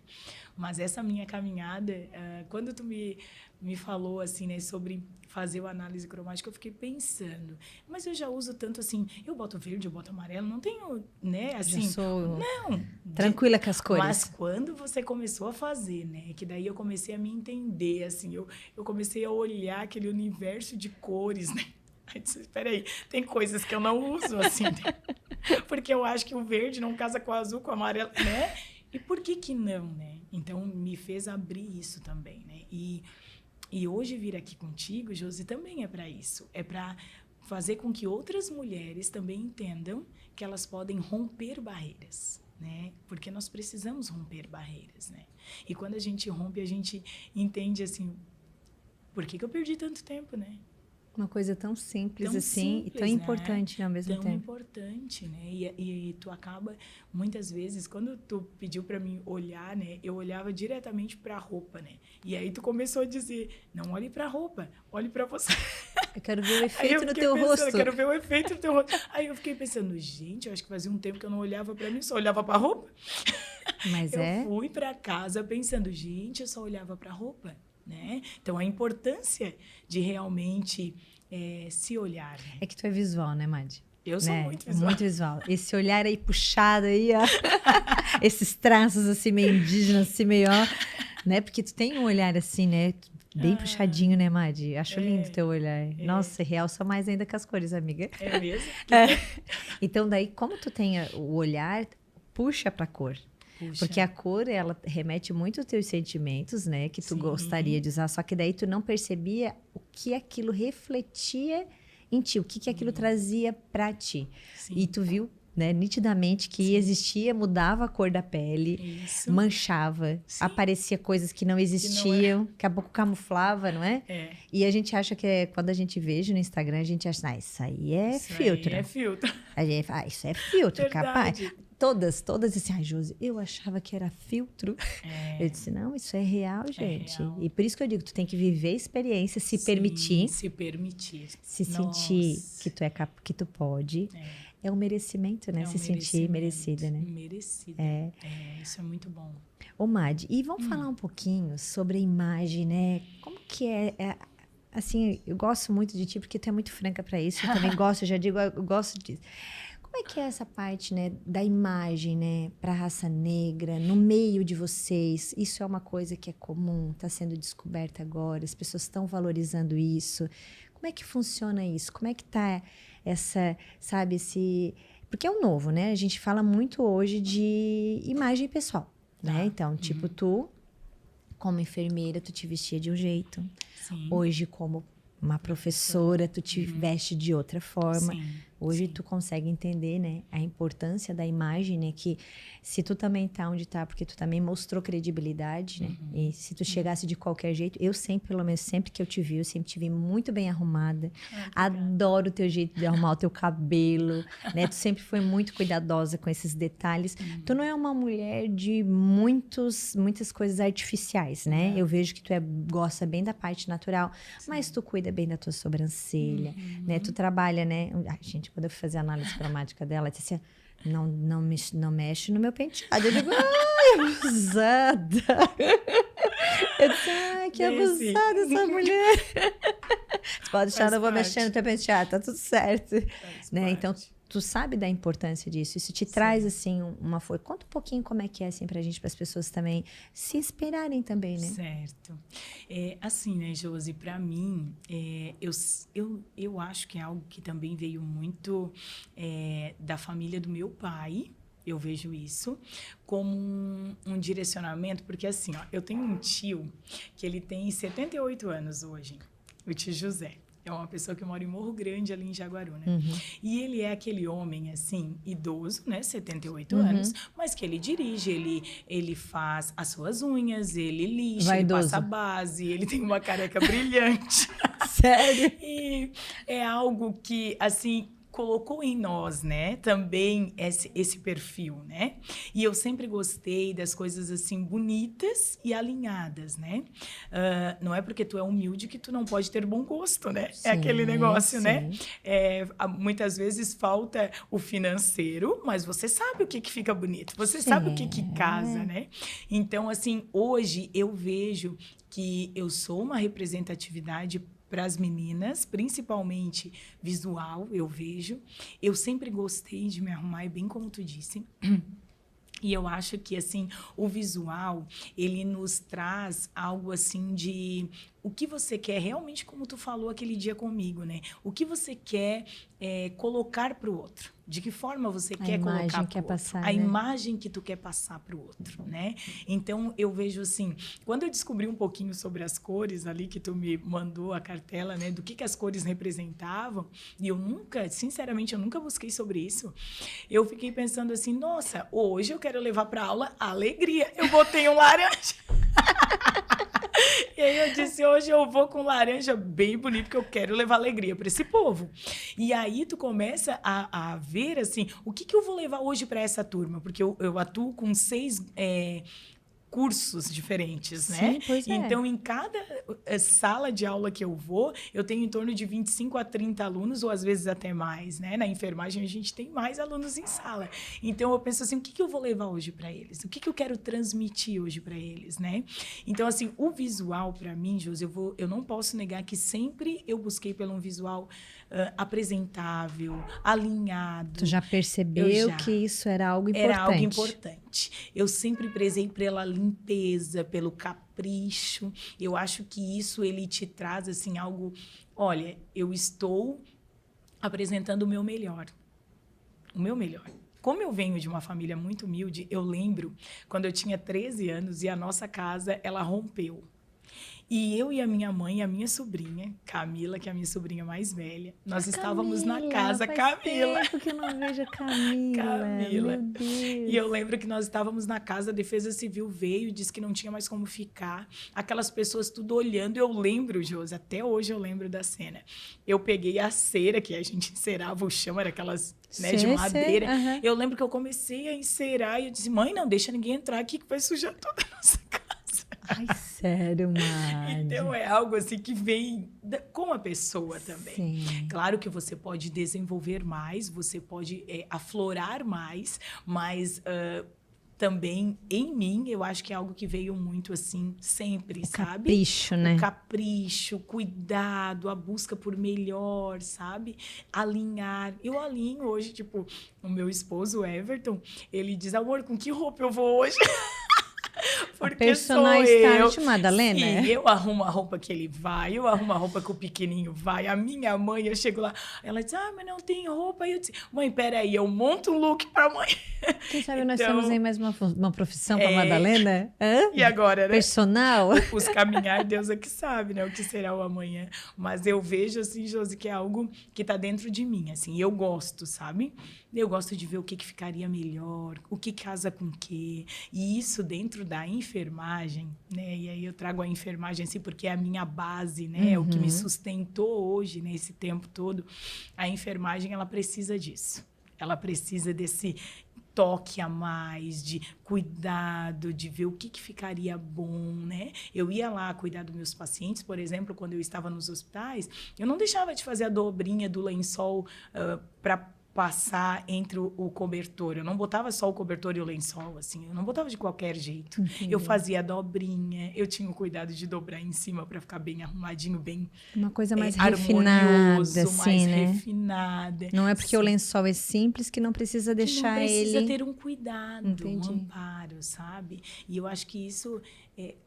Mas essa minha caminhada, quando tu me falou assim, né, sobre fazer a análise cromática, eu fiquei pensando, mas eu já uso tanto assim, eu boto verde, eu boto amarelo, não tenho, né, assim, já sou não, tranquila com as cores. Mas quando você começou a fazer, né, que daí eu comecei a me entender, assim, eu comecei a olhar aquele universo de cores, né? Aí disse, espera aí, tem coisas que eu não uso, assim, porque eu acho que o verde não casa com o azul, com o amarelo, né? E por que não, né? Então, me fez abrir isso também, né? E hoje vir aqui contigo, Josi, também é para isso. É para fazer com que outras mulheres também entendam que elas podem romper barreiras, né? Porque nós precisamos romper barreiras, né? E quando a gente rompe, a gente entende, assim, por que eu perdi tanto tempo, né? Uma coisa tão simples tão assim simples, e tão importante, né, ao mesmo tempo. Tão importante, né? E tu acaba, muitas vezes, quando tu pediu para mim olhar, né? Eu olhava diretamente para a roupa, né? E aí tu começou a dizer, não olhe para a roupa, olhe para você. Eu quero ver o efeito no teu rosto. Eu quero ver o efeito no teu rosto. Aí eu fiquei pensando, gente, eu acho que fazia um tempo que eu não olhava para mim, só olhava para a roupa. Mas eu fui para casa pensando, gente, eu só olhava para a roupa. Né? Então, a importância de realmente se olhar. Né? É que tu é visual, né, Madi? Eu sou né? muito visual. Muito visual. Esse olhar aí puxado aí, ó. Esses traços assim, meio indígenas, assim, meio, ó. Né? Porque tu tem um olhar assim, né? Bem puxadinho, né, Madi? Acho lindo teu olhar. Nossa, realça mais ainda com as cores, amiga. É mesmo? Então, daí, como tu tem o olhar, puxa pra cor. Porque a cor, ela remete muito aos teus sentimentos, né? Que tu gostaria de usar. Só que daí tu não percebia o que aquilo refletia em ti. O que aquilo trazia pra ti. Sim. E tu viu, né, nitidamente que existia, mudava a cor da pele. Isso. Manchava. Sim. Aparecia coisas que não existiam. Daqui a pouco camuflava, não é? E a gente acha que quando a gente veja no Instagram, a gente acha, isso aí é filtro. Aí é filtro. A gente fala, isso é filtro, capaz. Todas assim, Josi, eu achava que era filtro. Eu disse, não, isso é real, gente. É real. E por isso que eu digo, tu tem que viver a experiência, se permitir. Se permitir. Se sentir que tu que tu pode. É um merecimento, né? Se sentir merecida, né? Merecida. Isso é muito bom. Ô, Madi, e vamos falar um pouquinho sobre a imagem, né? Como que assim, eu gosto muito de ti, porque tu é muito franca para isso. Eu também gosto, eu já digo, eu gosto disso. Como é que é essa parte, né, da imagem, né, para a raça negra, no meio de vocês? Isso é uma coisa que é comum, está sendo descoberta agora, as pessoas estão valorizando isso. Como é que funciona isso? Como é que tá essa, sabe, esse... Porque é o novo, né? A gente fala muito hoje de imagem pessoal, né? Então, tipo, tu, como enfermeira, tu te vestia de um jeito. Sim. Hoje, como uma professora, tu te veste de outra forma. Sim. Hoje tu consegue entender, né, a importância da imagem, né, que se tu também tá onde tá, porque tu também mostrou credibilidade, né, e se tu chegasse de qualquer jeito, eu sempre, pelo menos sempre que eu te vi, eu sempre te vi muito bem arrumada, adoro o teu jeito de arrumar o teu cabelo, né, tu sempre foi muito cuidadosa com esses detalhes, tu não é uma mulher de muitas coisas artificiais, né, eu vejo que tu gosta bem da parte natural, mas tu cuida bem da tua sobrancelha, né, tu trabalha, né, ai, gente, quando eu fui fazer a análise cromática dela, ela disse assim, não mexe no meu penteado. Eu digo, ai, abusada. Eu disse, ai, que abusada essa mulher. Você pode deixar, não vou mexer no teu penteado, tá tudo certo. Né? Então, tu sabe da importância disso. Isso te traz, assim, uma força. Conta um pouquinho como é que é, assim, pra gente, para as pessoas também se inspirarem também, né? Certo. Assim, né, Josi, para mim, eu acho que é algo que também veio muito da família do meu pai. Eu vejo isso como um direcionamento, porque assim, ó, eu tenho um tio que ele tem 78 anos hoje, o tio José. É uma pessoa que mora em Morro Grande, ali em Jaguaruna. E ele é aquele homem, assim, idoso, né? 78 anos, mas que ele dirige, ele faz as suas unhas, ele lixa, ele passa base, ele tem uma careca brilhante. Sério? E é algo que, assim, colocou em nós, né, também esse perfil, né? E eu sempre gostei das coisas assim bonitas e alinhadas, né? Não é porque tu é humilde que tu não pode ter bom gosto, né? Sim, é aquele negócio, sim. né? Muitas vezes falta o financeiro, mas você sabe o que fica bonito, você sabe o que casa, né? Então, assim, hoje eu vejo que eu sou uma representatividade para as meninas, principalmente visual, eu vejo. Eu sempre gostei de me arrumar, bem como tu disse. E eu acho que, assim, o visual, ele nos traz algo, assim, de o que você quer, realmente como tu falou aquele dia comigo, né? O que você quer colocar para o outro. De que forma você quer colocar para o outro. A imagem que tu quer passar para o outro, né? Então, eu vejo, assim, quando eu descobri um pouquinho sobre as cores ali, que tu me mandou a cartela, né? Do que as cores representavam, e eu nunca, sinceramente, eu nunca busquei sobre isso. Eu fiquei pensando assim, nossa, hoje eu quero levar para aula a alegria. Eu botei um laranja. E aí eu disse, hoje eu vou com laranja bem bonito, porque eu quero levar alegria para esse povo. E aí tu começa a ver, assim, o que eu vou levar hoje para essa turma? Porque eu atuo com 6 cursos diferentes, né? Sim, pois é. Então, em cada sala de aula que eu vou, eu tenho em torno de 25 a 30 alunos, ou às vezes até mais, né? Na enfermagem, a gente tem mais alunos em sala. Então, eu penso assim, o que eu vou levar hoje para eles? O que eu quero transmitir hoje para eles, né? Então, assim, o visual, para mim, Josi, eu não posso negar que sempre eu busquei por um visual apresentável, alinhado. Tu já percebeu que isso era algo importante? Era algo importante. Eu sempre prezei pela limpeza, pelo capricho. Eu acho que isso ele te traz assim algo, olha, eu estou apresentando o meu melhor. O meu melhor. Como eu venho de uma família muito humilde, eu lembro quando eu tinha 13 anos e a nossa casa, ela rompeu. E eu e a minha mãe e a minha sobrinha, Camila, que é a minha sobrinha mais velha, nós estávamos na casa, Camila. Tempo que eu não vejo a Camila. Meu Deus. E eu lembro que nós estávamos na casa, a Defesa Civil veio e disse que não tinha mais como ficar. Aquelas pessoas tudo olhando. Eu lembro, Josi, até hoje eu lembro da cena. Eu peguei a cera, que a gente encerava o chão, era aquelas de madeira. Uhum. Eu lembro que eu comecei a encerar e eu disse, mãe, não deixa ninguém entrar aqui que vai sujar toda a nossa casa. Ai, sério, mano. Então, é algo assim que vem com a pessoa também. Sim. Claro que você pode desenvolver mais, você pode aflorar mais, mas também em mim, eu acho que é algo que veio muito assim, sempre, sabe? Capricho, né? O capricho, o cuidado, a busca por melhor, sabe? Alinhar. Eu alinho hoje, tipo, o meu esposo, o Everton, ele diz, amor, com que roupa eu vou hoje? Porque Personal sou eu. stylist Madalena. Sim, eu arrumo a roupa que ele vai, eu arrumo a roupa que o pequenininho vai. A minha mãe, eu chego lá, ela diz, mas não tem roupa. Aí eu disse, mãe, peraí, eu monto um look pra mãe. Quem sabe nós Então, temos aí mais uma profissão para Madalena? Hã? E agora, né? Personal? Os caminhar, Deus é que sabe, né? O que será o amanhã. Mas eu vejo, assim, Josi, que é algo que tá dentro de mim, assim. E eu gosto, sabe? Eu gosto de ver o que ficaria melhor, o que casa com o quê. E isso dentro da enfermagem, né? E aí eu trago a enfermagem, assim, porque é a minha base, né? É o que me sustentou hoje, né? Esse tempo todo. A enfermagem, ela precisa disso. Ela precisa desse toque a mais, de cuidado, de ver o que ficaria bom, né? Eu ia lá cuidar dos meus pacientes, por exemplo, quando eu estava nos hospitais, eu não deixava de fazer a dobrinha do lençol para passar entre o cobertor. Eu não botava só o cobertor e o lençol, assim. Eu não botava de qualquer jeito. Entendi. Eu fazia a dobrinha, eu tinha o cuidado de dobrar em cima para ficar bem arrumadinho, bem Uma coisa mais refinada, harmonioso, assim, mais né? refinada. Não é porque o lençol é simples que não precisa deixar não precisa ele... ter um cuidado, Entendi. um amparo, sabe? E eu acho que isso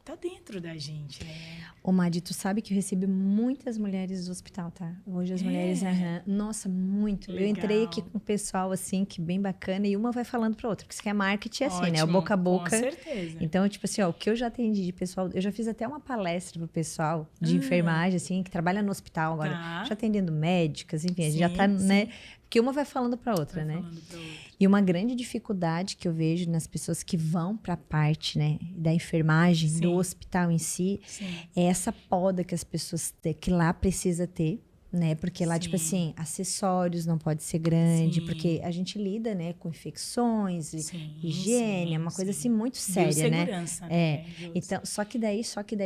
tá dentro da gente, né? Ô, Madi, tu sabe que eu recebi muitas mulheres do hospital, tá? Hoje as mulheres... Nossa, muito. Legal. Eu entrei aqui com o pessoal, assim, que bem bacana, e uma vai falando pra outra. Porque isso aqui é marketing, assim, né? O boca a boca. Com certeza. Então, tipo assim, ó, o que eu já atendi de pessoal... Eu já fiz até uma palestra pro pessoal de enfermagem, assim, que trabalha no hospital agora. Tá. Já atendendo médicas, enfim, a gente Sim, já tá, sim. né? Porque uma vai falando pra outra, Vai né? falando pra outra. E uma grande dificuldade que eu vejo nas pessoas que vão para a parte, né, da enfermagem, Sim. do hospital em si, Sim. é essa poda que as pessoas têm, que lá precisa ter, né? Porque lá, Sim. tipo assim, acessórios não pode ser grande, Sim. porque a gente lida, né, com infecções, Sim, higiene, é uma coisa assim muito séria, né? Biossegurança, É. né? Então, só que daí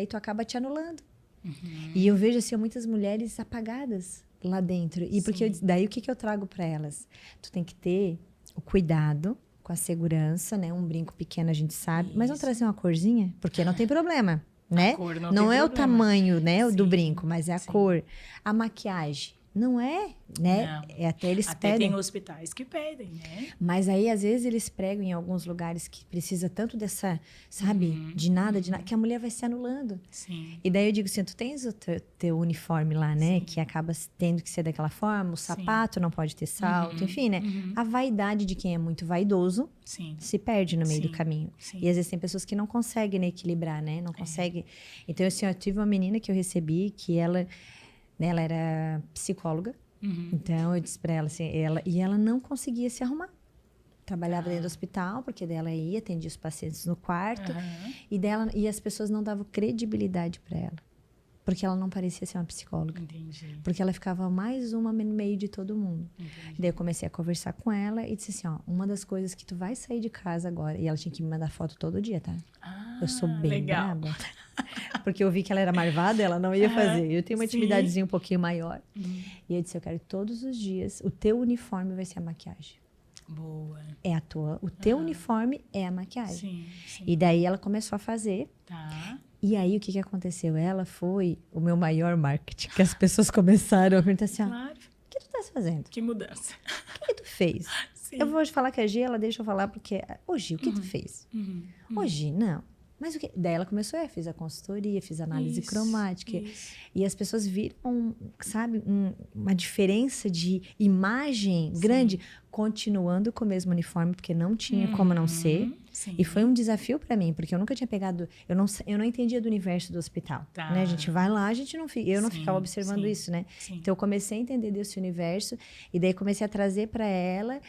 tu acaba te anulando. Uhum. E eu vejo assim muitas mulheres apagadas lá dentro. E porque Sim. daí o que eu trago para elas? Tu tem que ter o cuidado com a segurança, né? Um brinco pequeno a gente sabe, mas não Isso. trazer uma corzinha, porque não tem problema, né? A cor não Não tem é o problema. tamanho, né, do Sim, brinco, mas é a sim. cor. A maquiagem, não é, né? Não. É até eles Até pedem. tem hospitais que pedem, né? Mas aí, às vezes, eles pregam em alguns lugares que precisa tanto dessa, sabe, de nada, que a mulher vai se anulando. Sim. E daí eu digo assim, tu tens o teu uniforme lá, né? Sim. Que acaba tendo que ser daquela forma, o sapato não pode ter salto, enfim, né? A vaidade de quem é muito vaidoso Sim. se perde no meio do Sim. caminho. Sim. E às vezes tem pessoas que não conseguem, né, equilibrar, né? Não conseguem. Então, assim, eu tive uma menina que eu recebi que ela era psicóloga. Então, eu disse pra ela assim, ela não conseguia se arrumar. Trabalhava dentro do hospital, porque dela ia, atendia os pacientes no quarto, e as pessoas não davam credibilidade para ela. Porque ela não parecia ser uma psicóloga. Entendi. Porque ela ficava mais uma no meio de todo mundo. Entendi. Daí eu comecei a conversar com ela e disse assim, ó, uma das coisas que tu vai sair de casa agora, e ela tinha que me mandar foto todo dia, tá? Eu sou bem legal. braba. Porque eu vi que ela era marvada, ela não ia fazer. Eu tenho uma sim. intimidadezinha um pouquinho maior. E eu disse, eu quero todos os dias, o teu uniforme vai ser a maquiagem. Boa. É o teu uniforme é a maquiagem. Sim, sim. E daí ela começou a fazer. Tá. E aí o que aconteceu? Ela foi o meu maior marketing, que as pessoas começaram a perguntar assim, ó, Claro. o que tu estás fazendo? Que mudança. O que tu fez? Sim. Eu vou falar que a Gi, ela deixa eu falar porque... Ô Gi, o que tu fez? Ô Gi, não. Mas o que? Daí ela começou, fiz a consultoria, fiz análise Isso, cromática. isso. E as pessoas viram, sabe, uma diferença de imagem grande, continuando com o mesmo uniforme, porque não tinha como não ser. Sim. E foi um desafio para mim, porque eu nunca tinha pegado, eu não entendia do universo do hospital, Tá. né? A gente vai lá, a gente não fica, eu não Sim, ficava observando sim, isso, né? sim. Então eu comecei a entender desse universo e daí comecei a trazer para ela,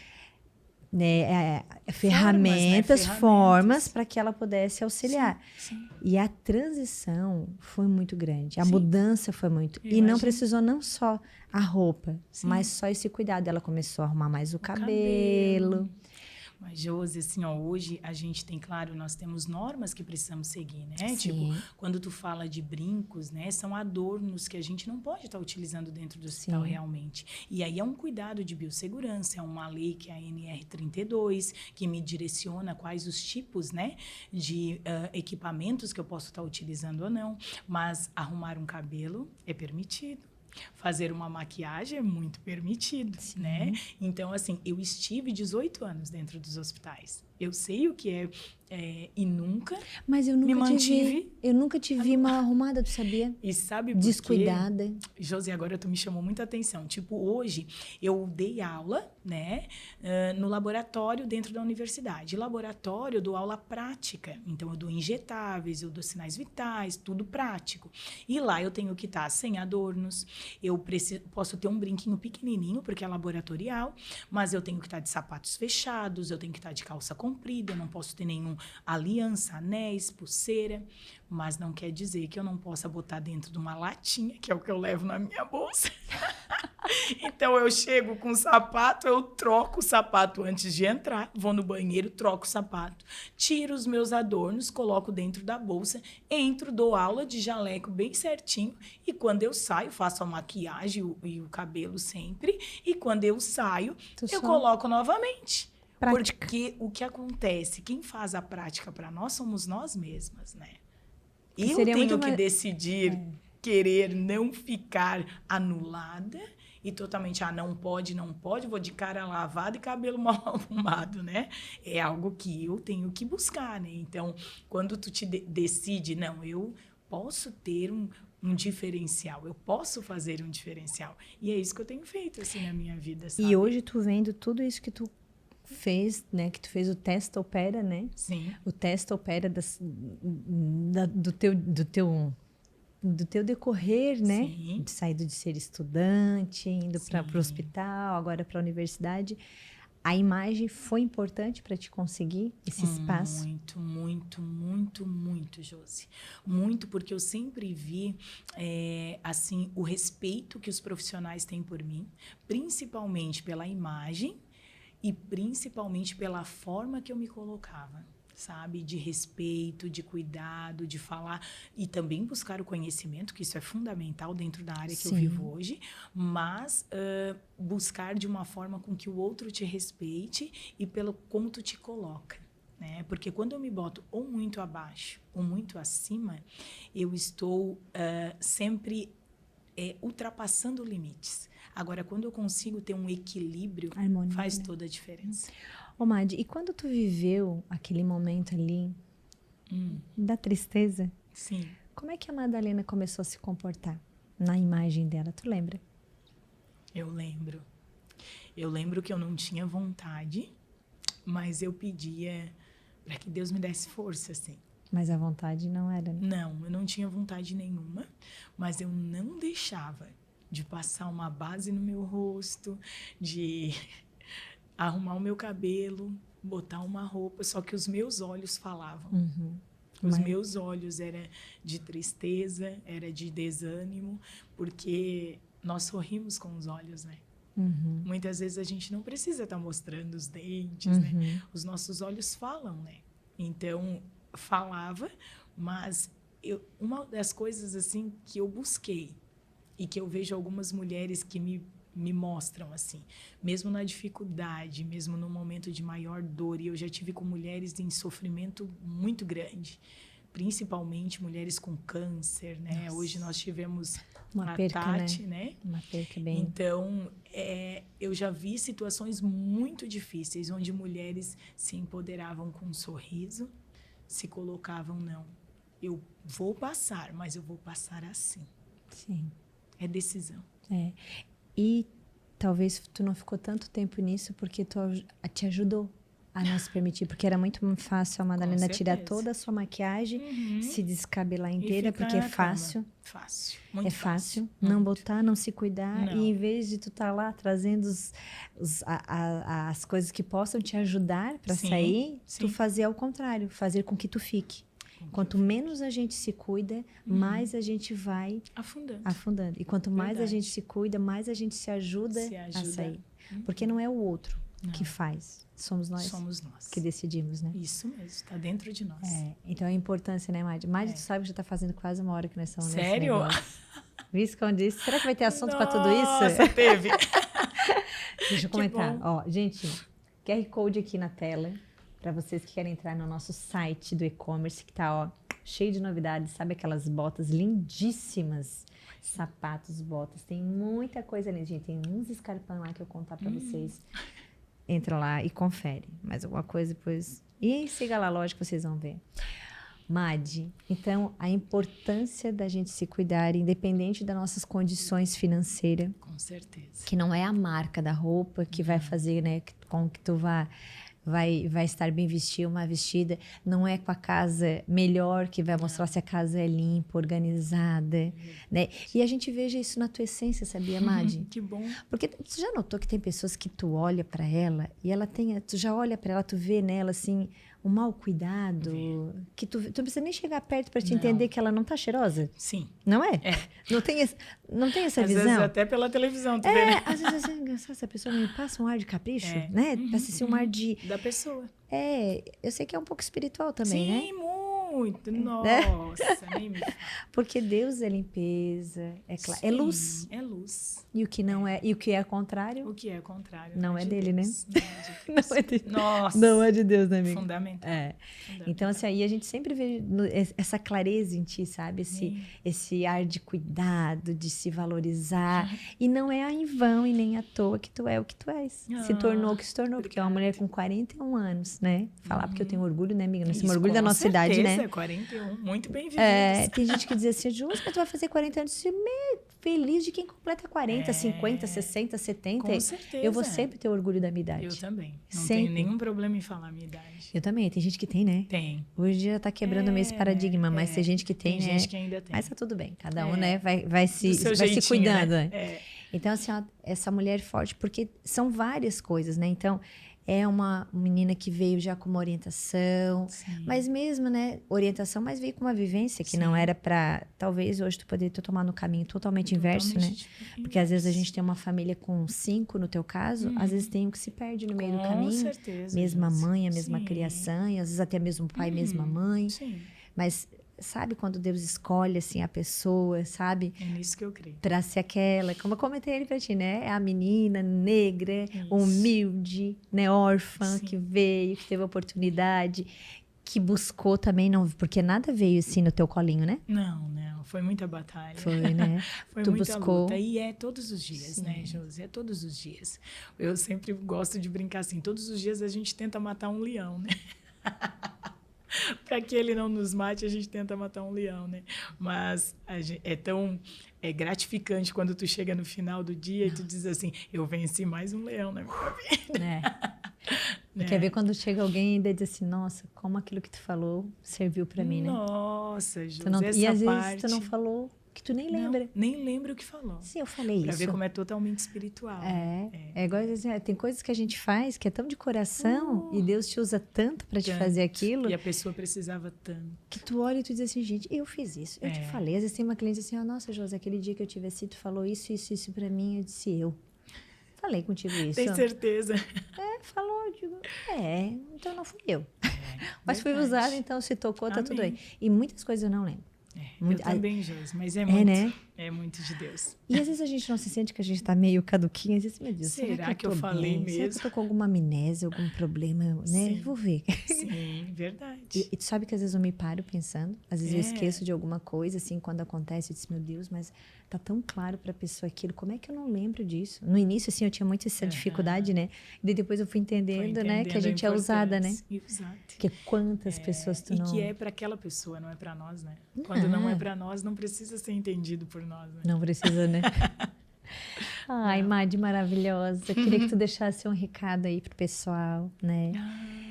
né, ferramentas, formas para que ela pudesse auxiliar. Sim. E a transição foi muito grande, a Sim. mudança foi muito. Eu E não imagino. precisou não só a roupa, Sim. mas só esse cuidado. Ela começou a arrumar mais o cabelo. Mas, Josi, assim, ó, hoje a gente tem, claro, nós temos normas que precisamos seguir, né? Sim. Tipo, quando tu fala de brincos, né? São adornos que a gente não pode estar utilizando dentro do hospital realmente. E aí é um cuidado de biossegurança, é uma lei que é a NR32, que me direciona quais os tipos, né? De equipamentos que eu posso estar utilizando ou não. Mas arrumar um cabelo é permitido. Fazer uma maquiagem é muito permitido, né? Então, assim, eu estive 18 anos dentro dos hospitais. Eu sei o que é e nunca Mas eu nunca me mantive. Eu nunca te vi mal arrumada, tu sabia? E sabe por quê? Descuidada. Josi, agora tu me chamou muita atenção. Tipo, hoje eu dei aula, né, no laboratório dentro da universidade. Laboratório, eu dou aula prática. Então, eu dou injetáveis, eu dou sinais vitais, tudo prático. E lá eu tenho que estar sem adornos. Eu posso ter um brinquinho pequenininho, porque é laboratorial, mas eu tenho que estar de sapatos fechados, eu tenho que estar de calça comprida, eu não posso ter nenhum aliança, anéis, pulseira, mas não quer dizer que eu não possa botar dentro de uma latinha, que é o que eu levo na minha bolsa. Então, eu chego com o sapato, eu troco o sapato antes de entrar, vou no banheiro, troco o sapato, tiro os meus adornos, coloco dentro da bolsa, entro, dou aula de jaleco bem certinho, e quando eu saio, faço a maquiagem e o cabelo sempre, e quando eu saio, eu coloco novamente. Prática. Porque o que acontece, quem faz a prática para nós somos nós mesmas, né? Eu tenho que decidir, querer não ficar anulada e totalmente, não pode, vou de cara lavada e cabelo mal arrumado, né? É algo que eu tenho que buscar, né? Então, quando tu te decide, não, eu posso ter um diferencial, eu posso fazer um diferencial. E é isso que eu tenho feito, assim, na minha vida, sabe? E hoje tu vendo tudo isso que tu fez, né? Que tu fez o Testa Opera, né? Sim. O Testa Opera do teu decorrer, né? Sim. Saído de ser estudante, indo para o hospital, agora para a universidade. A imagem foi importante para te conseguir esse espaço? Muito, muito, muito, muito, Josi. Muito, porque eu sempre vi, assim, o respeito que os profissionais têm por mim, principalmente pela imagem, e principalmente pela forma que eu me colocava, sabe? De respeito, de cuidado, de falar e também buscar o conhecimento, que isso é fundamental dentro da área que eu vivo hoje, mas buscar de uma forma com que o outro te respeite e pelo como tu te coloca, né? Porque quando eu me boto ou muito abaixo ou muito acima, eu estou sempre ultrapassando limites. Agora, quando eu consigo ter um equilíbrio, harmonia, faz toda a diferença. Ô, Madi, e quando tu viveu aquele momento ali da tristeza, sim, como é que a Madalena começou a se comportar na imagem dela? Tu lembra? Eu lembro. Eu lembro que eu não tinha vontade, mas eu pedia para que Deus me desse força, assim. Mas a vontade não era, né? Não, eu não tinha vontade nenhuma, mas eu não deixava de passar uma base no meu rosto, de arrumar o meu cabelo, botar uma roupa, só que os meus olhos falavam. Os meus olhos era de tristeza, era de desânimo, porque nós sorrimos com os olhos, né? Muitas vezes a gente não precisa estar mostrando os dentes, né? Os nossos olhos falam, né? Então, falava, mas uma das coisas assim que eu busquei e que eu vejo algumas mulheres que me mostram assim, mesmo na dificuldade, mesmo no momento de maior dor, e eu já tive com mulheres em sofrimento muito grande, principalmente mulheres com câncer, né? Nossa. Hoje nós tivemos uma perca, Tati, né? Uma perca bem... Então, eu já vi situações muito difíceis, onde mulheres se empoderavam com um sorriso, se colocavam, não, eu vou passar, mas eu vou passar assim. Sim. É decisão. E talvez tu não ficou tanto tempo nisso porque tu te ajudou a não se permitir, porque era muito fácil a Madalena tirar toda a sua maquiagem, se descabelar inteira, porque é fácil. Fácil. Muito fácil. Não botar, não se cuidar. Não. E em vez de tu estar lá trazendo as coisas que possam te ajudar para sair, tu fazer ao contrário, fazer com que tu fique. Quanto menos a gente se cuida, mais a gente vai afundando. E quanto mais a gente se cuida, mais a gente se ajuda a sair. Porque não é o outro. que faz. Somos nós. Somos nós. Que decidimos, né? Isso mesmo, está dentro de nós. Então, a importância, né, Madi? Madi, tu sabe que já tá fazendo quase uma hora que nós estamos nesse Sério? negócio. Visto como disse? Será que vai ter assunto para tudo isso? Nossa, teve. Deixa eu comentar. Ó, gente, QR Code aqui na tela, para vocês que querem entrar no nosso site do e-commerce, que tá, ó, cheio de novidades. Sabe aquelas botas lindíssimas? Sapatos, botas, tem muita coisa ali, gente. Tem uns escarpão lá que eu contar para vocês. Entra lá e confere. Mais alguma coisa depois. E siga lá, lógico, vocês vão ver. Madi, então a importância da gente se cuidar, independente das nossas condições financeiras. Com certeza. Que não é a marca da roupa que vai fazer, né, com que tu vai estar bem vestido, uma vestida. Não é com a casa melhor que vai mostrar se a casa é limpa, organizada, né? E a gente veja isso na tua essência, sabia, Madi? Que bom. Porque tu já notou que tem pessoas que tu olha para ela e ela tem, tu já olha para ela, tu vê nela assim um mau cuidado, que tu não precisa nem chegar perto para te entender que ela não tá cheirosa? Sim. Não é? Não tem essa às visão? Às vezes até pela televisão, tu vê, né? Às vezes assim, essa pessoa me passa um ar de capricho, né? Passa assim um ar de... Da pessoa. Eu sei que é um pouco espiritual também, né? Sim, muito. Nossa, nem me fala. Porque Deus é limpeza, é claro, é luz. É luz. E o que não é, e o que é contrário? O que é contrário? Não é de dele, Deus. né? Não é de Deus. Nossa. Não é de Deus, né, amiga? Fundamental. Então, assim, aí a gente sempre vê essa clareza em ti, sabe? Esse ar de cuidado, de se valorizar. E não é em vão e nem à toa que tu é o que tu és. Se tornou o que se tornou, porque é uma mulher com 41 anos, né? Falar porque eu tenho orgulho, né, amiga? Nós temos orgulho da nossa idade, né? 41, muito bem vividos. Tem gente que diz assim, Júlia, mas tu vai fazer 40 anos. Feliz de quem completa 40, 50, 60, 70. Com certeza. Eu vou sempre ter orgulho da minha idade. Eu também. Não sempre. tenho nenhum problema em falar a minha idade. Eu também. Tem gente que tem, né? Tem. Hoje já tá quebrando meio esse paradigma, mas tem gente que tem, né? Tem gente que ainda tem. Mas tá tudo bem. Cada um, né, vai se cuidando. Né? Então, assim, ó, essa mulher forte, porque são várias coisas, né? Então, é uma menina que veio já com uma orientação, mas mesmo, né, orientação, mas veio com uma vivência que não era para, talvez hoje tu poderia tomar no caminho totalmente inverso, né? Porque às vezes a gente tem uma família com 5, no teu caso, às vezes tem um que se perde no meio do caminho. Com certeza. Mesma mãe, a mesma criação, e às vezes até mesmo pai, mesma mãe. Sim. Mas sabe quando Deus escolhe, assim, a pessoa, sabe? É nisso que eu creio. Pra ser aquela, como eu comentei ele pra ti, né? É a menina negra, humilde, né? Órfã, que veio, que teve oportunidade, que buscou também, não, porque nada veio assim no teu colinho, né? Não. Foi muita batalha. Foi, né? Foi muita luta. E é todos os dias, né, Josi? É todos os dias. Eu sempre gosto de brincar assim, todos os dias a gente tenta matar um leão, né? Para que ele não nos mate, a gente tenta matar um leão, né? Mas é tão gratificante quando tu chega no final do dia e tu diz assim, eu venci mais um leão na minha vida. Quer ver quando chega alguém e ainda diz assim, nossa, como aquilo que tu falou serviu para mim, né? Nossa, José, e às vezes tu não falou, que tu nem lembra. Não, nem lembra o que falou. Sim, eu falei isso. Pra ver como é totalmente espiritual. É igual assim, tem coisas que a gente faz que é tão de coração e Deus te usa tanto para te fazer aquilo. E a pessoa precisava tanto. Que tu olha e tu diz assim, gente, eu fiz isso, eu te falei. Às vezes tem uma cliente assim, nossa, José, aquele dia que eu tive assim, tu falou isso para mim, eu disse, eu falei contigo isso. Tem certeza? Falou, eu digo, então não fui eu. Mas fui usada, então se tocou, tá tudo aí. E muitas coisas eu não lembro. Eu também, Josi, mas muito, né? É muito de Deus. E às vezes a gente não se sente que a gente tá meio caduquinho, às vezes, meu Deus, será que eu falei mesmo? Será que eu tô com alguma amnésia, algum problema, né? Vou ver. Sim, verdade. E tu sabe que às vezes eu me paro pensando, às vezes eu esqueço de alguma coisa, assim, quando acontece, eu disse, meu Deus, mas tá tão claro pra pessoa aquilo, como é que eu não lembro disso? No início, assim, eu tinha muito essa dificuldade, né? E depois eu fui entendendo, né, que a gente é usada, né? Exato. Que quantas pessoas tu não... E que é para aquela pessoa, não é para nós, né? Quando não é para nós, não precisa ser entendido por nós, né? Não precisa, né? Ai, Madi, maravilhosa. Eu queria que tu deixasse um recado aí pro pessoal, né?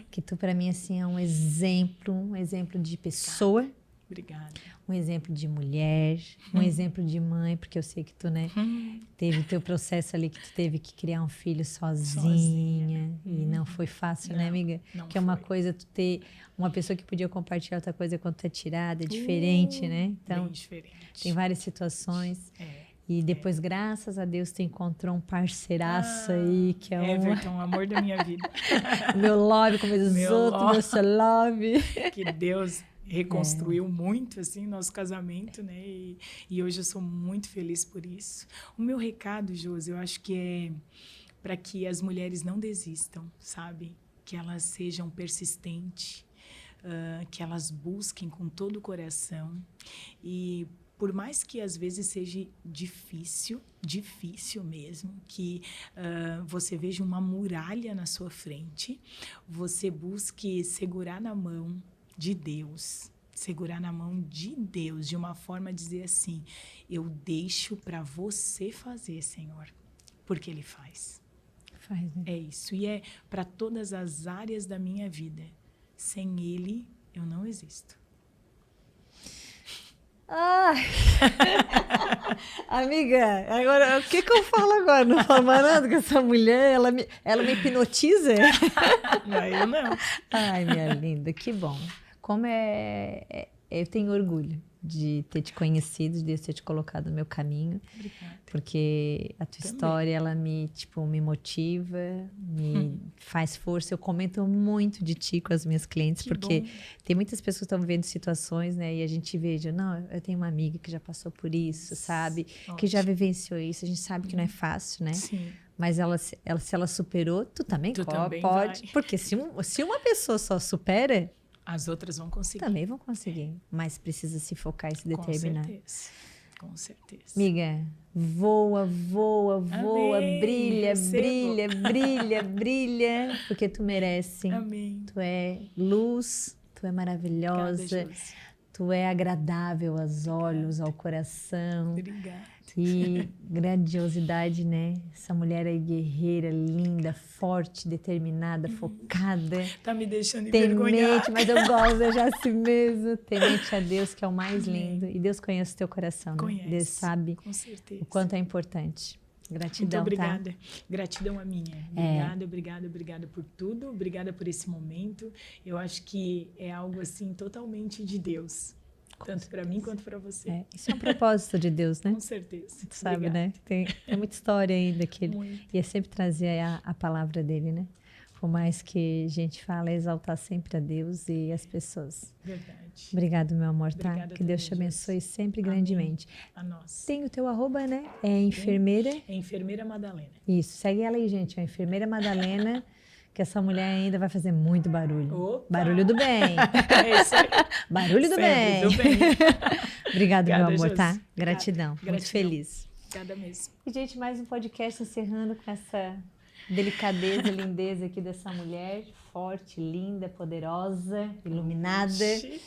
Que tu, para mim, assim, é um exemplo de pessoa. Obrigada. Um exemplo de mulher, um exemplo de mãe, porque eu sei que tu, né, teve o teu processo ali que tu teve que criar um filho sozinha. E não foi fácil, né, amiga? Que é uma coisa tu ter uma pessoa que podia compartilhar outra coisa quando tu é tirada, é diferente, né? Então, bem diferente. tem várias situações. E depois, graças a Deus, tu encontrou um parceiraço aí, que é Everton, amor da minha vida. meu love, como diz os outros, meu seu love. Que Deus reconstruiu muito, assim, nosso casamento, né? E hoje eu sou muito feliz por isso. O meu recado, Josi, eu acho que é para que as mulheres não desistam, sabe? Que elas sejam persistentes, que elas busquem com todo o coração. E por mais que às vezes seja difícil mesmo, que você veja uma muralha na sua frente, você busque segurar na mão de Deus, de uma forma a dizer assim, eu deixo para você fazer, Senhor, porque Ele faz. Faz, né? É isso, e é para todas as áreas da minha vida. Sem Ele, eu não existo. Ai. Amiga, agora, o que eu falo agora? Não falo mais nada com essa mulher, ela me hipnotiza? Não, eu não. Ai, minha linda, que bom. Como eu tenho orgulho de ter te conhecido, de ter te colocado no meu caminho. Obrigada. Porque a tua história, ela me motiva, me faz força. Eu comento muito de ti com as minhas clientes, porque tem muitas pessoas que estão vivendo situações, né? E a gente veja, não, eu tenho uma amiga que já passou por isso, sabe? Ótimo. Que já vivenciou isso. A gente sabe que não é fácil, né? Sim. Mas se ela superou, tu também também pode. vai. Porque se uma pessoa só supera, as outras vão conseguir. também vão conseguir. Mas precisa se focar e se determinar. Com certeza. Amiga, voa, Amém. brilha, Recebo. brilha, porque tu merece. Amém. Tu é luz, tu é maravilhosa, Obrigada, tu é agradável aos olhos, ao coração. Obrigada. Que grandiosidade, né? Essa mulher aí guerreira, linda, forte, determinada, focada. Tá me deixando envergonhada. Temente, mas eu gosto, eu já assim mesmo. Temente a Deus, que é o mais lindo. E Deus conhece o teu coração, né? Conhece. Deus sabe Com certeza. o quanto é importante. Gratidão, muito obrigada. tá? Gratidão a minha. Obrigada por tudo. Obrigada por esse momento. Eu acho que é algo assim totalmente de Deus. Tanto para mim quanto para você. Isso é um propósito de Deus, né? Com certeza. Tu sabe, Obrigada. né? Tem muita história ainda que ele... Muito. E é sempre trazer a palavra dele, né? Por mais que a gente fala, exaltar sempre a Deus e as pessoas. Verdade. Obrigado, meu amor, tá? Obrigada Que Deus também, te abençoe sempre Amém. grandemente. A nós. Tem o teu arroba, né? É enfermeira. É Enfermeira Madalena. Isso, segue ela aí, gente. É a enfermeira Madalena, que essa mulher ainda vai fazer muito barulho. Opa! Barulho do bem. É isso aí. Barulho do Sempre bem. do bem. Obrigado, meu Obrigada, amor, Josi. tá? Gratidão. Muito Gratidão. feliz. Obrigada mesmo. E, gente, mais um podcast encerrando com essa delicadeza e lindeza aqui dessa mulher forte, linda, poderosa, iluminada. Oxi.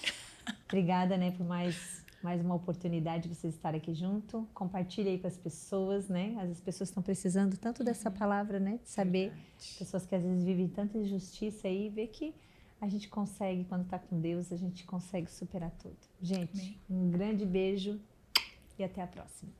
Obrigada, né, por mais uma oportunidade de vocês estarem aqui junto. Compartilhe aí com as pessoas, né? As pessoas estão precisando tanto dessa palavra, né? De saber, pessoas que às vezes vivem tanta injustiça aí, ver que a gente consegue, quando está com Deus, a gente consegue superar tudo. Gente, um grande beijo e até a próxima.